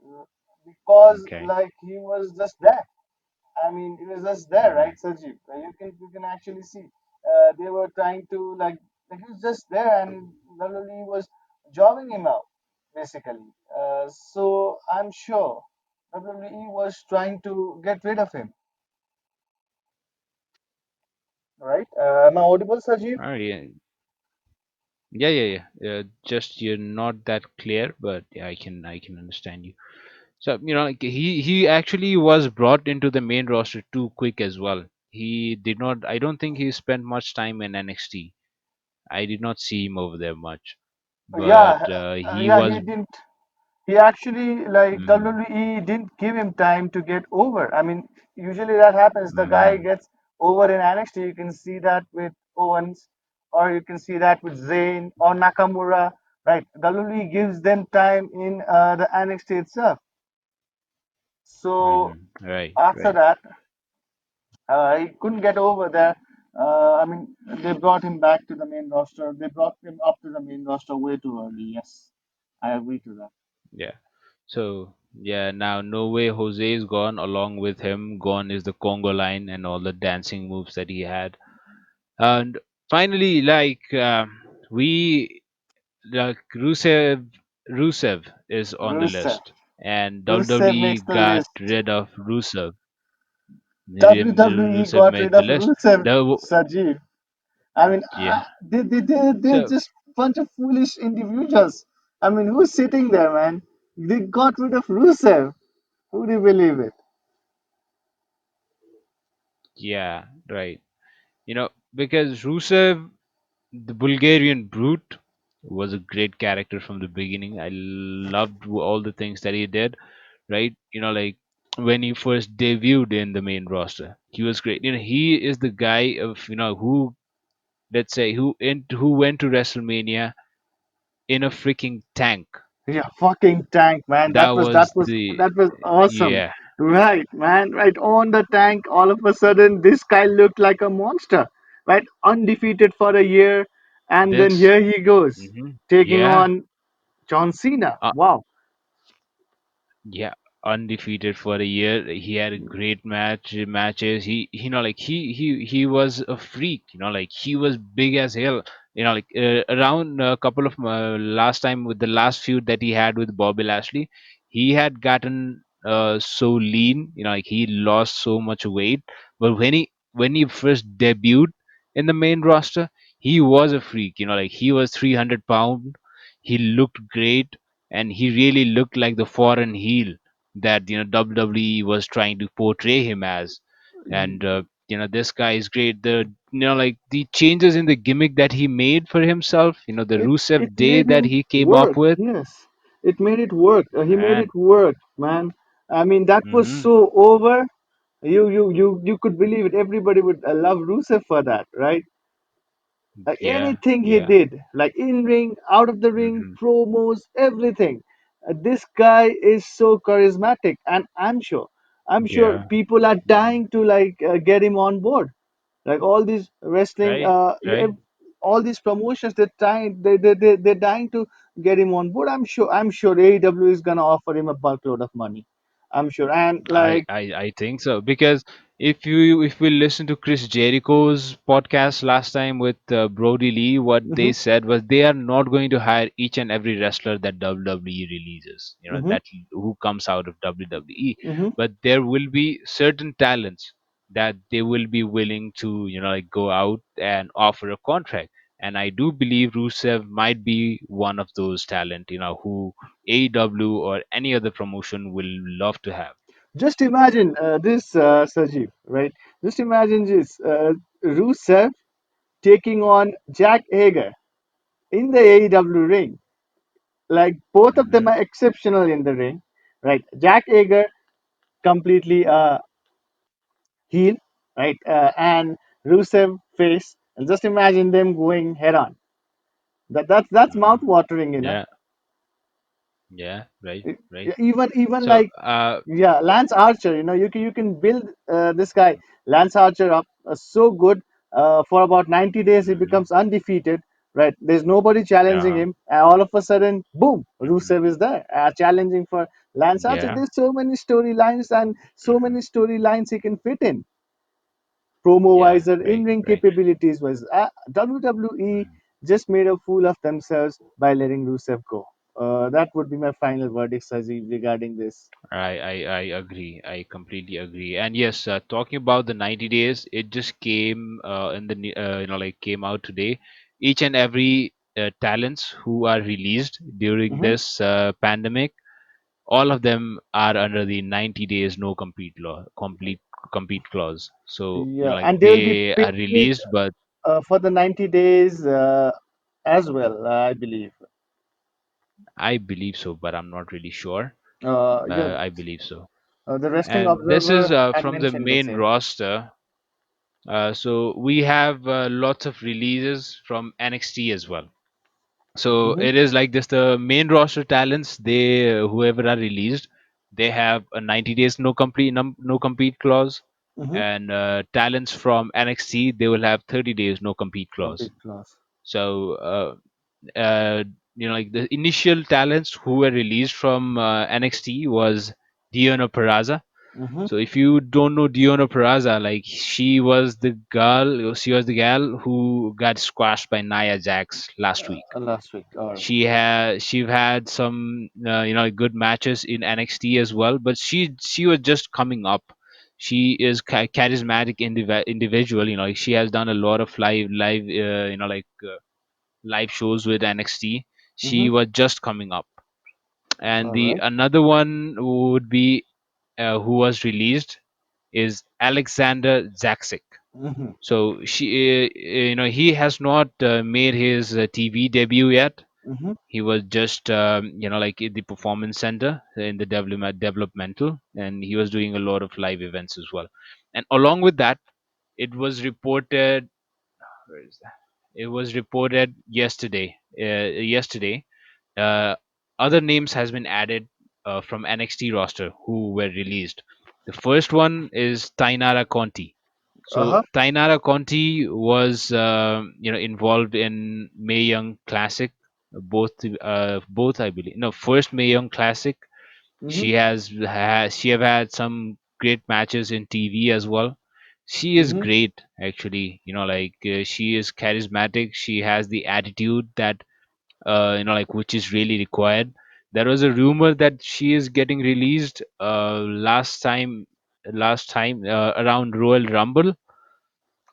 Uh, because Okay. like he was just there. I mean, he was just there, right, Hmm. Sajib? You can actually see they were trying to like he was just there, and WWE was jobbing him out basically. So I'm sure WWE was trying to get rid of him, right? Am I audible, Sajib? All right. Yeah. Yeah. Just you're not that clear, but yeah, I can understand you. So like he actually was brought into the main roster too quick as well. He did not. I don't think he spent much time in NXT. I did not see him over there much, but Yeah, he yeah, was. he didn't. He actually like Mm-hmm, WWE didn't give him time to get over. I mean, usually that happens. The guy mm-hmm, gets over in NXT. You can see that with Owens, or you can see that with Zayn or Nakamura. Right? WWE gives them time in the NXT itself. So right, after right. that, he couldn't get over there. I mean, they brought him back to the main roster. They brought him up to the main roster way too early. Yes, I agree to that. Yeah. So yeah, now No Way Jose is gone. Along with him, gone is the Congo line and all the dancing moves that he had. And finally, like we like Rusev is on the Rusev. list, and Rusev WWE makes the got list. rid of Rusev. WWE Rusev got made rid the of list. Rusev, The Sajeev. I mean, Yeah. they're So just bunch of foolish individuals. I mean, who's sitting there, man? They got rid of Rusev. Who do you believe it? yeah, right. Because Rusev, the Bulgarian brute, was a great character from the beginning. I loved all the things that he did. Right? Like when he first debuted in the main roster, he was great. He is the guy of who, let's say, who went to WrestleMania in a freaking tank. Yeah, fucking tank, man. That was the That was awesome. yeah. Right, man. Right on the tank. All of a sudden, this guy looked like a monster. Right, undefeated for a year, and then This. here he goes taking Yeah. on John Cena. Uh, Wow. yeah, undefeated for a year. He had a great matches. Like he was a freak. Like he was big as hell. Like around a couple of last time with the last feud that he had with Bobby Lashley, he had gotten so lean. Like he lost so much weight. But when he first debuted in the main roster, he was a freak. Like he was 300 pound. He looked great, and he really looked like the foreign heel that WWE was trying to portray him as. And this guy is great. Like the changes in the gimmick that he made for himself. The It Rusev Day made that him he came up work. with, Yes, it made it work. He made and it work, man. I mean, that was hmm so over. You could believe it. Everybody would love Rusev for that, right? Like yeah, anything he yeah, did, like in ring, out of the ring, hmm promos, everything. This guy is so charismatic, and I'm sure yeah, people are hmm dying to get him on board. Like all these wrestling, right, right. all these promotions, they're dying to get him on board. I'm sure AEW is gonna offer him a bulkload of money. I'm sure, and I think so, because if we listen to Chris Jericho's podcast last time with Brody Lee, what they hmm said was they are not going to hire each and every wrestler that WWE releases, hmm that who comes out of WWE, hmm but there will be certain talents that they will be willing to like go out and offer a contract. And I do believe Rusev might be one of those talent, who AEW or any other promotion will love to have. just imagine this, Sajeev, right? Just imagine this, Rusev taking on Jack Hager in the AEW ring. Like both of them Hmm. are exceptional in the ring, right? Jack Hager completely heel, right? And Rusev face, and just imagine them going head on. That's mouth Hmm. watering, Yeah, Yeah, right, E- right. even So, like, yeah, Lance Archer, you can build this guy Lance Archer up so good. For about 90 days he mhm, becomes undefeated, right? There's nobody challenging uh-huh, him, and all of a sudden, boom, mhm, Rusev is there, challenging for Lance Archer. yeah, There's so many storylines, and so mhm, many storylines he can fit in, promo yeah, wise or in right, ring right. capabilities wise. WWE Mhm. just made a fool of themselves by letting Rusev go. That would be my final verdict, Saji, regarding this. I agree. I completely agree. And yes, talking about the 90 days, it just came in the came out today. Each and every talents who are released during Hmm. this pandemic, all of them are under the 90 days no compete law, complete compete clause. So Yeah, and they will be they are paid released, but for the 90 days as well, I believe. I believe so, but I'm not really sure. Yeah, I believe so. the Wrestling And this Observer is had from the mentioned the main same. roster. So we have lots of releases from NXT as well. So Hmm. it is like this: the main roster talents, they whoever are released, they have a 90 days no compete clause, Hmm. and talents from NXT, they will have 30 days no compete clause. Complete class. So like the initial talents who were released from NXT was Diona Peraza. Hmm. So if you don't know Diona Peraza, like she was the gal who got squashed by Nia Jax last week. Last week. All right. She've had some good matches in NXT as well, but she was just coming up. She is charismatic individual. She has done a lot of live live shows with NXT. Hmm. She was just coming up, and All the right. another one would be who was released is Alexander Zaksik. Hmm. So he has not made his TV debut yet. Hmm. He was just like in the performance center in the developmental, and he was doing a lot of live events as well. And along with that, it was reported. Where is that? It was reported yesterday. Uh, other names has been added from NXT roster who were released. The first one is Tainara Conti. So Uh-huh. Tainara Conti was involved in Mae Young Classic, both I believe. No, first Mae Young Classic. Hmm. She have had some great matches in TV as well. She is Hmm. great actually. She is charismatic. She has the attitude that which is really required. There was a rumor that she is getting released last time around Royal Rumble,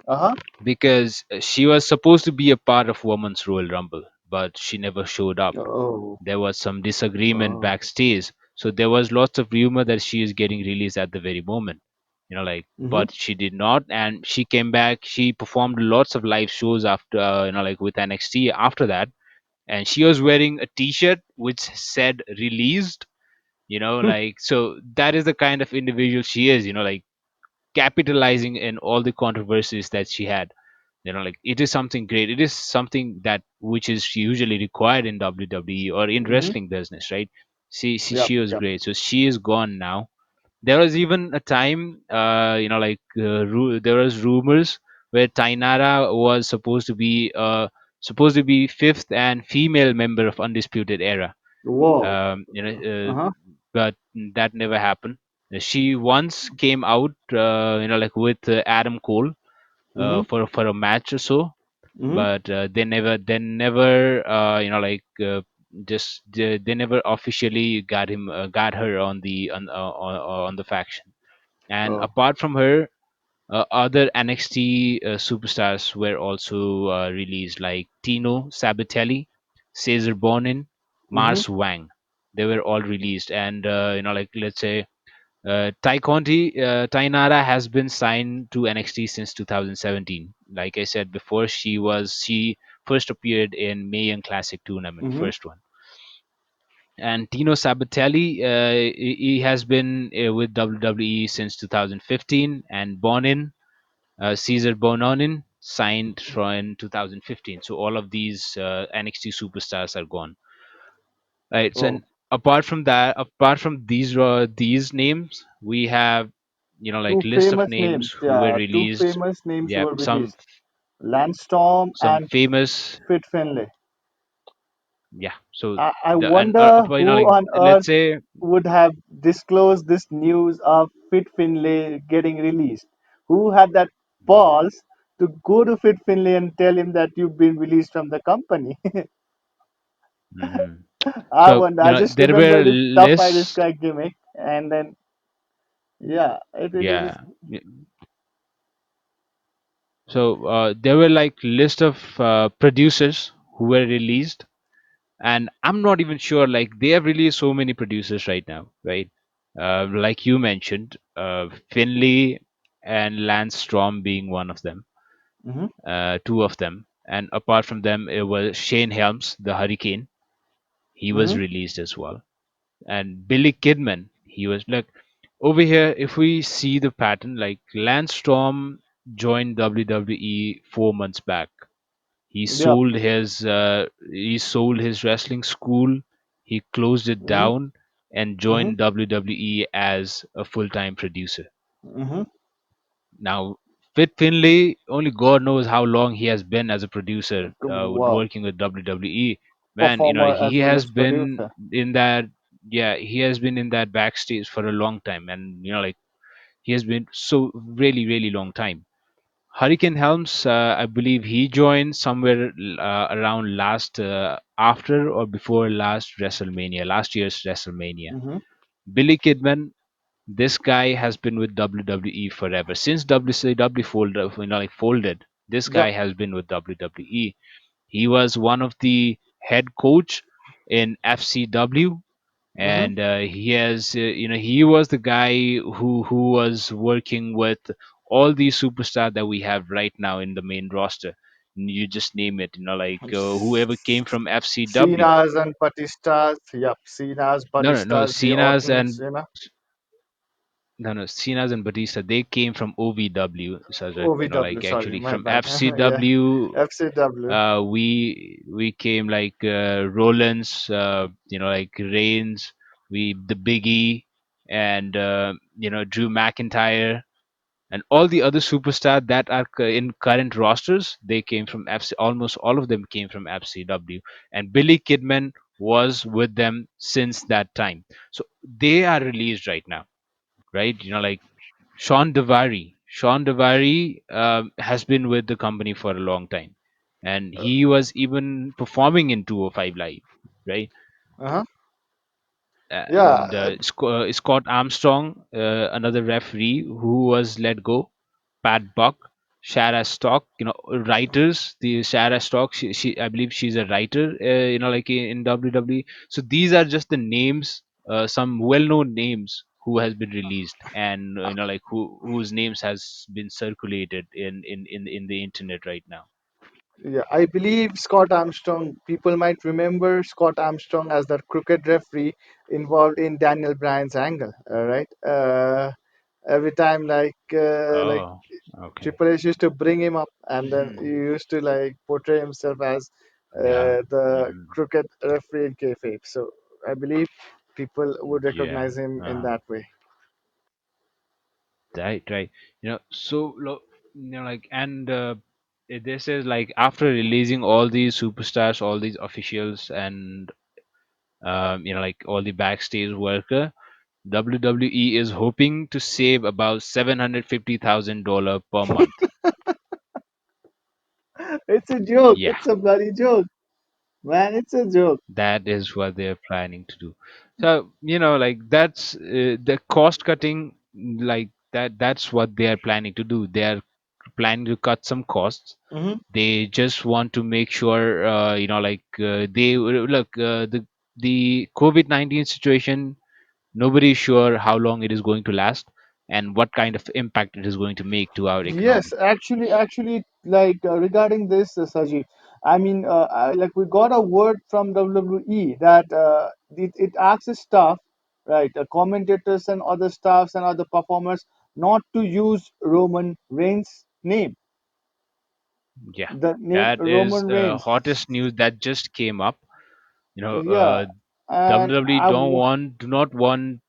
Uh-huh. because she was supposed to be a part of Women's Royal Rumble, but she never showed up. Oh. There was some disagreement Oh. backstage, so there was lots of rumor that she is getting released at the very moment. Hmm. But she did not, and she came back. She performed lots of live shows after, with NXT after that, and she was wearing a T-shirt which said "released." So that is the kind of individual she is. Capitalizing in all the controversies that she had. It is something great. It is something that which is usually required in WWE or in Hmm. wrestling business, right? Yep. She was Yep. great. So she is gone now. There was even a time, there was rumors where Tainara was supposed to be fifth and female member of Undisputed Era. Whoa. um, you know, uh, Uh-huh. but that never happened. She once came out, with Adam Cole Hmm. for a match or so, Hmm. but they never they never officially got her on the faction. And Oh. apart from her, other NXT superstars were also released, like Tino Sabatelli, Cesar Bonin, Hmm. Mars Wang. They were all released, and let's say Ty Conti, Tainara has been signed to NXT since 2017. Like I said before, she first appeared in Mae Young Classic tournament, Hmm. first one. And Tino Sabatelli, he has been with WWE since 2015, and Bonin, Caesar Bononin, signed in 2015. So all of these NXT superstars are gone. Right. So, Oh. apart from these names, we have, Two like, list of famous names names, who were yeah, two released. famous names Yeah, were released. Lance Storm some and famous. Fit Finlay. Yeah. So I the and wonder who like, on let's earth say, would have disclosed this news of Fit Finlay getting released. Who had that balls to go to Fit Finlay and tell him that you've been released from the company? hmm I so, wonder. I just there were remember this tough Irish lists. guy gimmick, and then yeah, it is. Yeah. So there were like list of producers who were released, and I'm not even sure, like, they have released so many producers right now, right? Like you mentioned, Finley and Lance Storm being one of them, Hmm. two of them, and apart from them, it was Shane Helms, the Hurricane. He was Hmm. released as well, and Billy Kidman. He was like, over here. If we see the pattern, like, Lance Storm joined WWE 4 months back. Yep. He sold his wrestling school. He closed it Hmm. down and Hmm. joined WWE as a full-time producer. Hmm. Now, Fit Finlay, only God knows how long he has been as a producer, Wow. working with WWE. Man, Performer he as well has as been producer. in that. Yeah, he has been in that backstage for a long time, and like, he has been so really, really long time. Hurricane Helms, I believe he joined somewhere around after or before last year's WrestleMania. Hmm. Billy Kidman, this guy has been with WWE forever since WCW folded. Folded. This Yep. guy has been with WWE. He was one of the head coach in FCW, Hmm. and he was the guy who was working with all these superstars that we have right now in the main roster. You just name it, like, whoever came from FCW. Cena's and Batistas. Yep. Cena's, No, Batistas, the Cena's Ortons. and no, Cena's and Batista, they came from OVW, so that, OVW. like, Sorry, actually my from bad. Yeah. FCW. FCW. We came like, Rollins, like Reigns, we the Biggie, and Drew McIntyre, and all the other superstars that are in current rosters. They came from FC. Almost all of them came from FCW, and Billy Kidman was with them since that time. So they are released right now, right? Like Sean Devari has been with the company for a long time, and he was even performing in 205 Live, right? Uh-huh. Yeah. And Scott Armstrong, another referee who was let go. Pat Buck, Shara Stock, writers. The Shara Stock, I believe she's a writer, like in WWE. So these are just the names, some well-known names who has been released, and like, whose names has been circulated in the internet right now. Yeah, I believe Scott Armstrong, people might remember Scott Armstrong as the crooked referee involved in Daniel Bryan's angle, right? Every time, like Oh, okay. Triple H used to bring him up, and then he Hmm. used to like portray himself as Yeah. the Hmm. crooked referee in kayfabe. So I believe people would Yeah. recognize him in Uh-huh. that way. Right, right. Like, and this is like after releasing all these superstars, all these officials, and like, all the backstage worker, WWE is hoping to save about $750,000 per month. It's a joke. Yeah, It's a bloody joke, man. It's a joke. that is what they're planning to do. So, like, that's the cost cutting, like that's what they are planning to do. They are planning to cut some costs. Hmm. They just want to make sure, like, they look, the COVID-19 situation. Nobody is sure how long it is going to last, and what kind of impact it is going to make to our Yes, economy. actually, like regarding this, Saji, I mean, like we got a word from WWE that it asks its staff, right, commentators and other staffs and other performers not to use Roman Reigns' name, Yeah, the name that is Roman Reigns. hottest news that just came up. you know Yeah, uh, And WWE do not want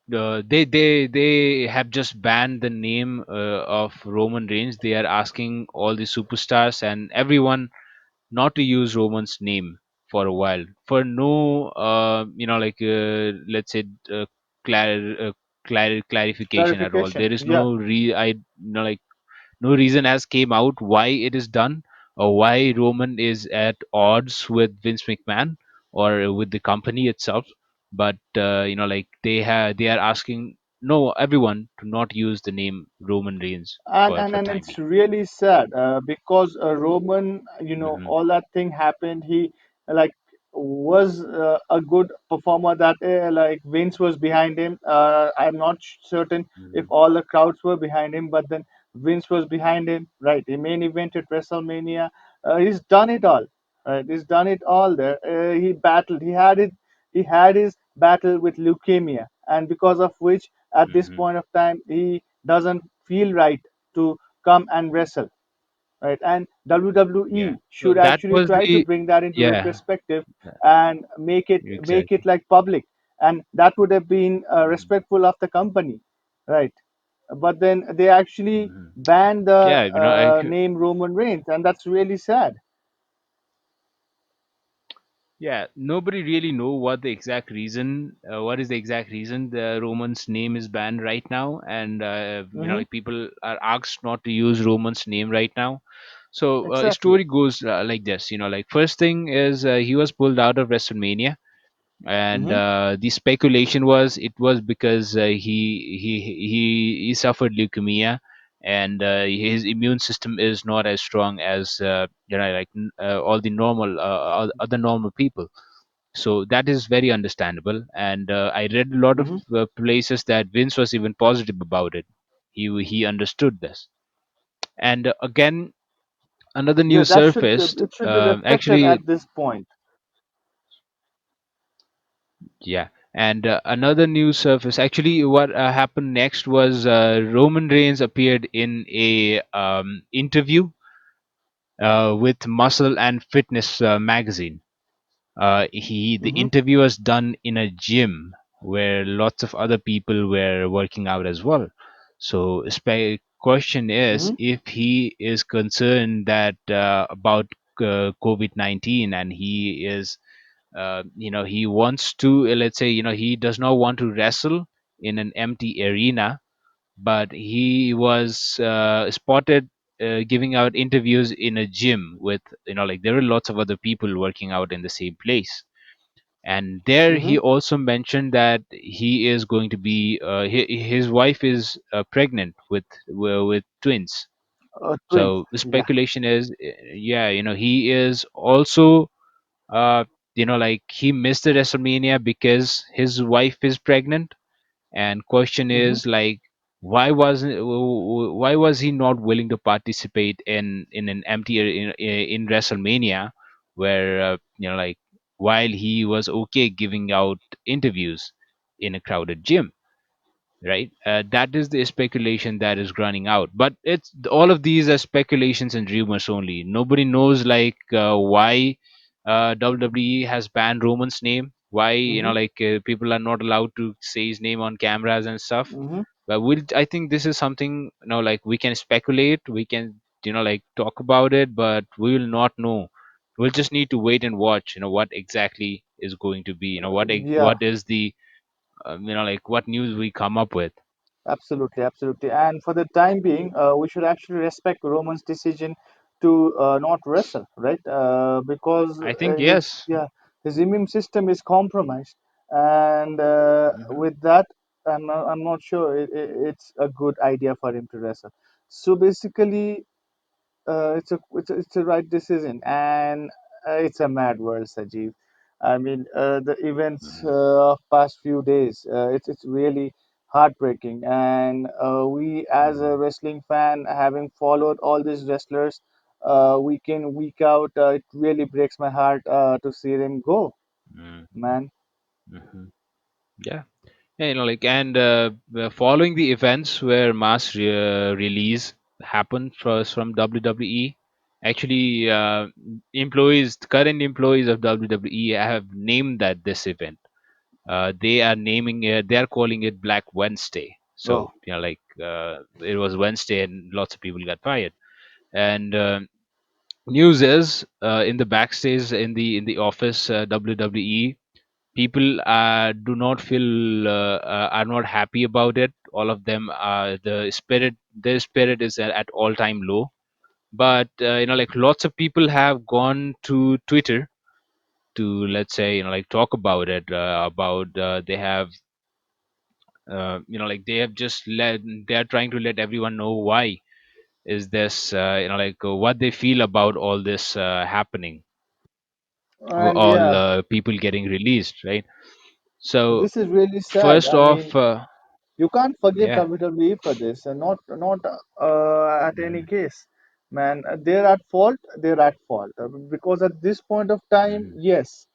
they have just banned the name of Roman Reigns. They are asking all the superstars and everyone not to use Roman's name for a while, for no let's say clar- clarification at all. clarification. There is Yeah, no no reason has came out why it is done, or why Roman is at odds with Vince McMahon or with the company itself. But they are asking no everyone to not use the name Roman Reigns and for time it's being. really sad because Roman, Hmm. all that thing happened. He like was a good performer that like Vince was behind him. I'm not certain if Hmm. all the crowds were behind him, but then Vince was behind him. Right, the main event at WrestleMania. He's done it all. Right, he's done it all there. He battled. He had it. He had his battle with leukemia, and because of which, at this Hmm. point of time, he doesn't feel right to come and wrestle, right? And Yeah. WWE So should that actually was try to the bring that into the yeah perspective and make it exactly. like public, and that would have been Hmm. respectful of the company, right? But then they actually Hmm. banned the Yeah, name Roman Reigns, and that's really sad. yeah, nobody really know what the exact reason, what is the exact reason the Roman's name is banned right now, and Hmm. people are asked not to use Roman's name right now. So a Exactly. story goes like this, like first thing is he was pulled out of WrestleMania, and Hmm. the speculation was it was because he suffered leukemia, and his immune system is not as strong as all the normal other normal people. So that is very understandable, and I read a lot of Hmm. places that Vince was even positive about it. He understood this, and again another Yeah, news that should surfaced. it should be respected Actually, at this point. yeah, and another news surface. Actually, what happened next was Roman Reigns appeared in a interview with Muscle and Fitness magazine. The Hmm. interview was done in a gym where lots of other people were working out as well. So, question is Hmm. if he is concerned that about COVID-19, and he is he wants to let's say he does not want to wrestle in an empty arena, but he was spotted giving out interviews in a gym with there were lots of other people working out in the same place. And there Hmm. he also mentioned that he is going to be his wife is pregnant with twins. Twins. So the Yeah. speculation is yeah, he is also uh he missed the WrestleMania because his wife is pregnant. And question Hmm. is like why was he not willing to participate in an empty in WrestleMania, where while he was okay giving out interviews in a crowded gym, right? That is the speculation that is running out, but it's all of these are speculations and rumors only. Nobody knows why WWE has banned Roman's name, why Hmm. people are not allowed to say his name on cameras and stuff. Hmm. But I think this is something we can speculate, we can talk about it, but we will not know. We'll just need to wait and watch what exactly is going to be, Yeah. what is the what news we come up with. Absolutely, absolutely. And for the time being, we should actually respect Roman's decision to not wrestle, right? Because I think his yes. yeah his immune system is compromised, and Hmm. with that, I'm not sure it's a good idea for him to wrestle. So basically, it's a right decision, and it's a mad world, Sajeev. I mean, the events Hmm. of past few days, it's really heartbreaking, and we as a Hmm. wrestling fan, having followed all these wrestlers, week in week out, it really breaks my heart to see them go, Hmm. man. Hmm. Yeah. Yeah, and following the events where mass release happened first from WWE, Actually, current employees of WWE have named that this event. They are naming it. They are calling it Black Wednesday. Oh, So it was Wednesday, and lots of people got fired. And news is in the backstage in the office WWE people do not feel are not happy about it. All of them are their spirit is at all time low. But like lots of people have gone to Twitter to, let's say, like talk about it, about they have like they have just let they are trying to let everyone know why is this, like what they feel about all this happening, and all yeah, people getting released, right? So this is really sad. first I mean, off, you can't forgive yeah. WWE for this, and not at any Mm, case, man. They're at fault. They're at fault because at this point of time, mm, yes,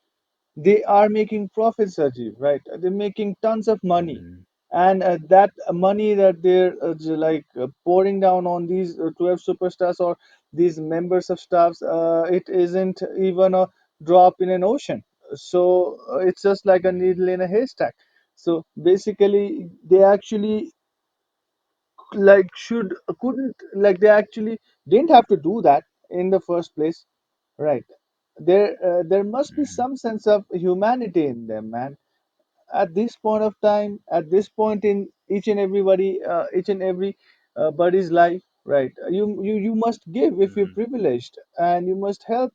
they are making profits, Rajiv, right? They're making tons of money, mm, and that money that they're pouring down on these 12 superstars or these members of staffs, it isn't even a drop in an ocean. So it's just like a mm, needle in a haystack. So basically, they actually should couldn't they actually didn't have to do that in the first place, right? There must be mm. some sense of humanity in them, man. At this point of time, at this point in each and every buddy's life, right? You must give if you're Mm. privileged, and you must help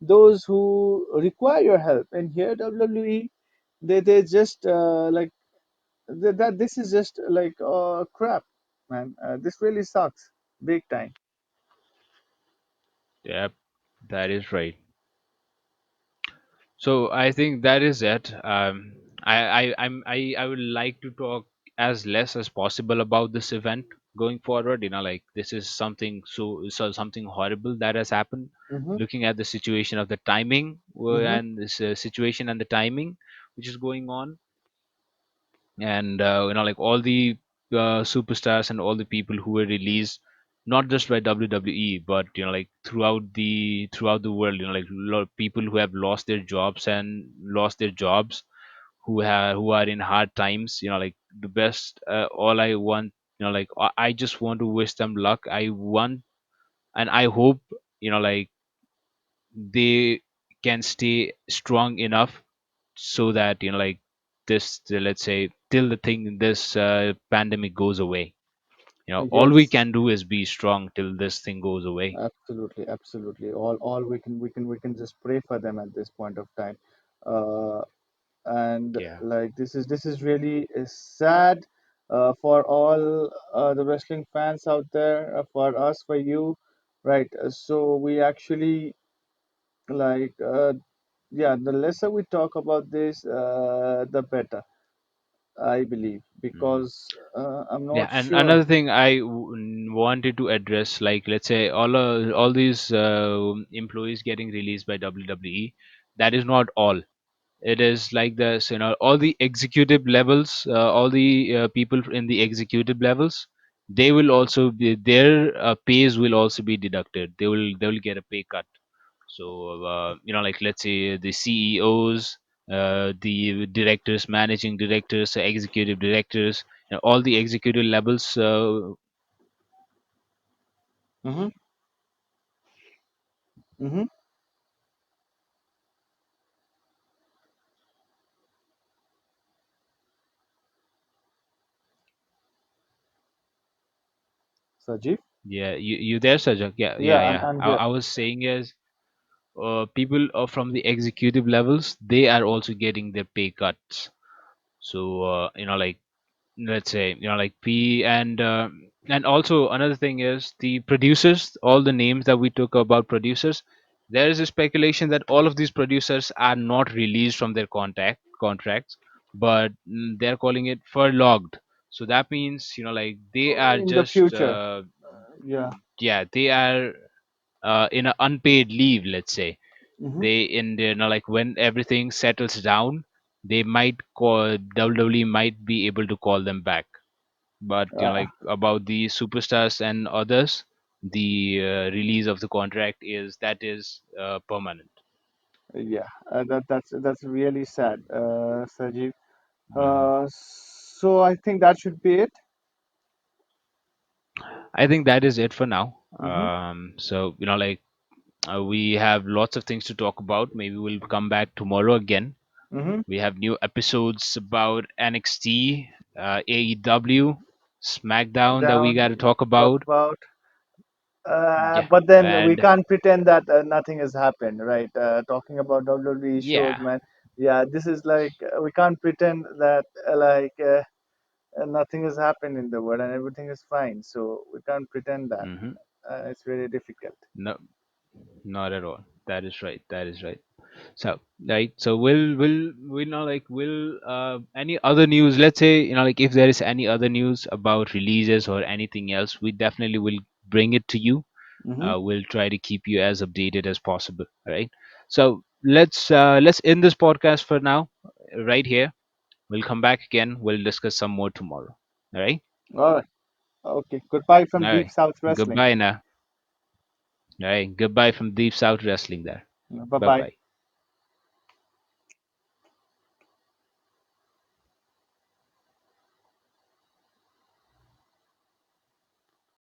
those who require your help. And here, WWE, they just that this is just like crap, man. This really sucks, big time. Yep, that is right. So I think that is it. I would like to talk as less as possible about this event going forward. Like this is something something horrible that has happened. Mm-hmm, Looking at the situation of the timing mm-hmm. and this situation and the timing which is going on, and like all the superstars and all the people who were released, not just by WWE, but like throughout the world, like lot of people who have lost their jobs and lost their jobs, who are in hard times, like the best, all I want, like I just want to wish them luck. I want and I hope, like they can stay strong enough so that like this, let's say, till the thing this pandemic goes away. All we Yes, can do is be strong till this thing goes away. absolutely, absolutely. All we can just pray for them at this point of time. Uh, and Yeah. this is really sad for all the wrestling fans out there, for us, for you, right? So we actually like yeah, the lesser we talk about this, the better, I believe, Mm. because I'm Yeah, not and sure. another thing I wanted to address, like let's say all these employees getting released by WWE, that is not all. It is like this, all the executive levels, all the people in the executive levels, they will also be their pays will also be deducted. They will get a pay cut. So like let's say the CEOs, the directors, managing directors, executive directors, all the executive levels. Mm-hmm, mm-hmm. Sajeev? Yeah, you there, Sajak? Yeah, Yeah, yeah, I'm yeah. I'm I, here. I was saying is people from the executive levels, they are also getting their pay cuts. So like let's say, like P and also another thing is the producers, all the names that we took about producers, there is a speculation that all of these producers are not released from their contracts, but they're calling it furloughed. So that means, like they are In the just future, yeah. yeah, they are in an unpaid leave, let's say. Mm-hmm. They in the, like when everything settles down, they might call WWE might be able to call them back. But Uh, like about the superstars and others, the release of the contract is that is permanent. Yeah, that's really sad, Sajeev. Hmm. So I think that should be it. I think that is it for now. Mm-hmm. So we have lots of things to talk about. Maybe we'll come back tomorrow again. Mm-hmm. We have new episodes about NXT, AEW, SmackDown that we Down got to talk talk about. about. Yeah, But then we and can't pretend that nothing has happened, right? Talking about WWE shows, yeah, man. Yeah, this is like we can't pretend that nothing has happened in the world and everything is fine. So we can't pretend that. hmm It's very difficult. no, not at all. That is right. That is right. So right, so we'll know like will any other news? Let's say like if there is any other news about releases or anything else, we definitely will bring it to you. Mm-hmm. We'll try to keep you as updated as possible. All right. So let's end this podcast for now, right here. We'll come back again. We'll discuss some more tomorrow. All right. All right. Okay. Goodbye All from Deep right. South Wrestling. Goodbye now. All right. Goodbye from Deep South Wrestling. There. Bye Bye bye. bye.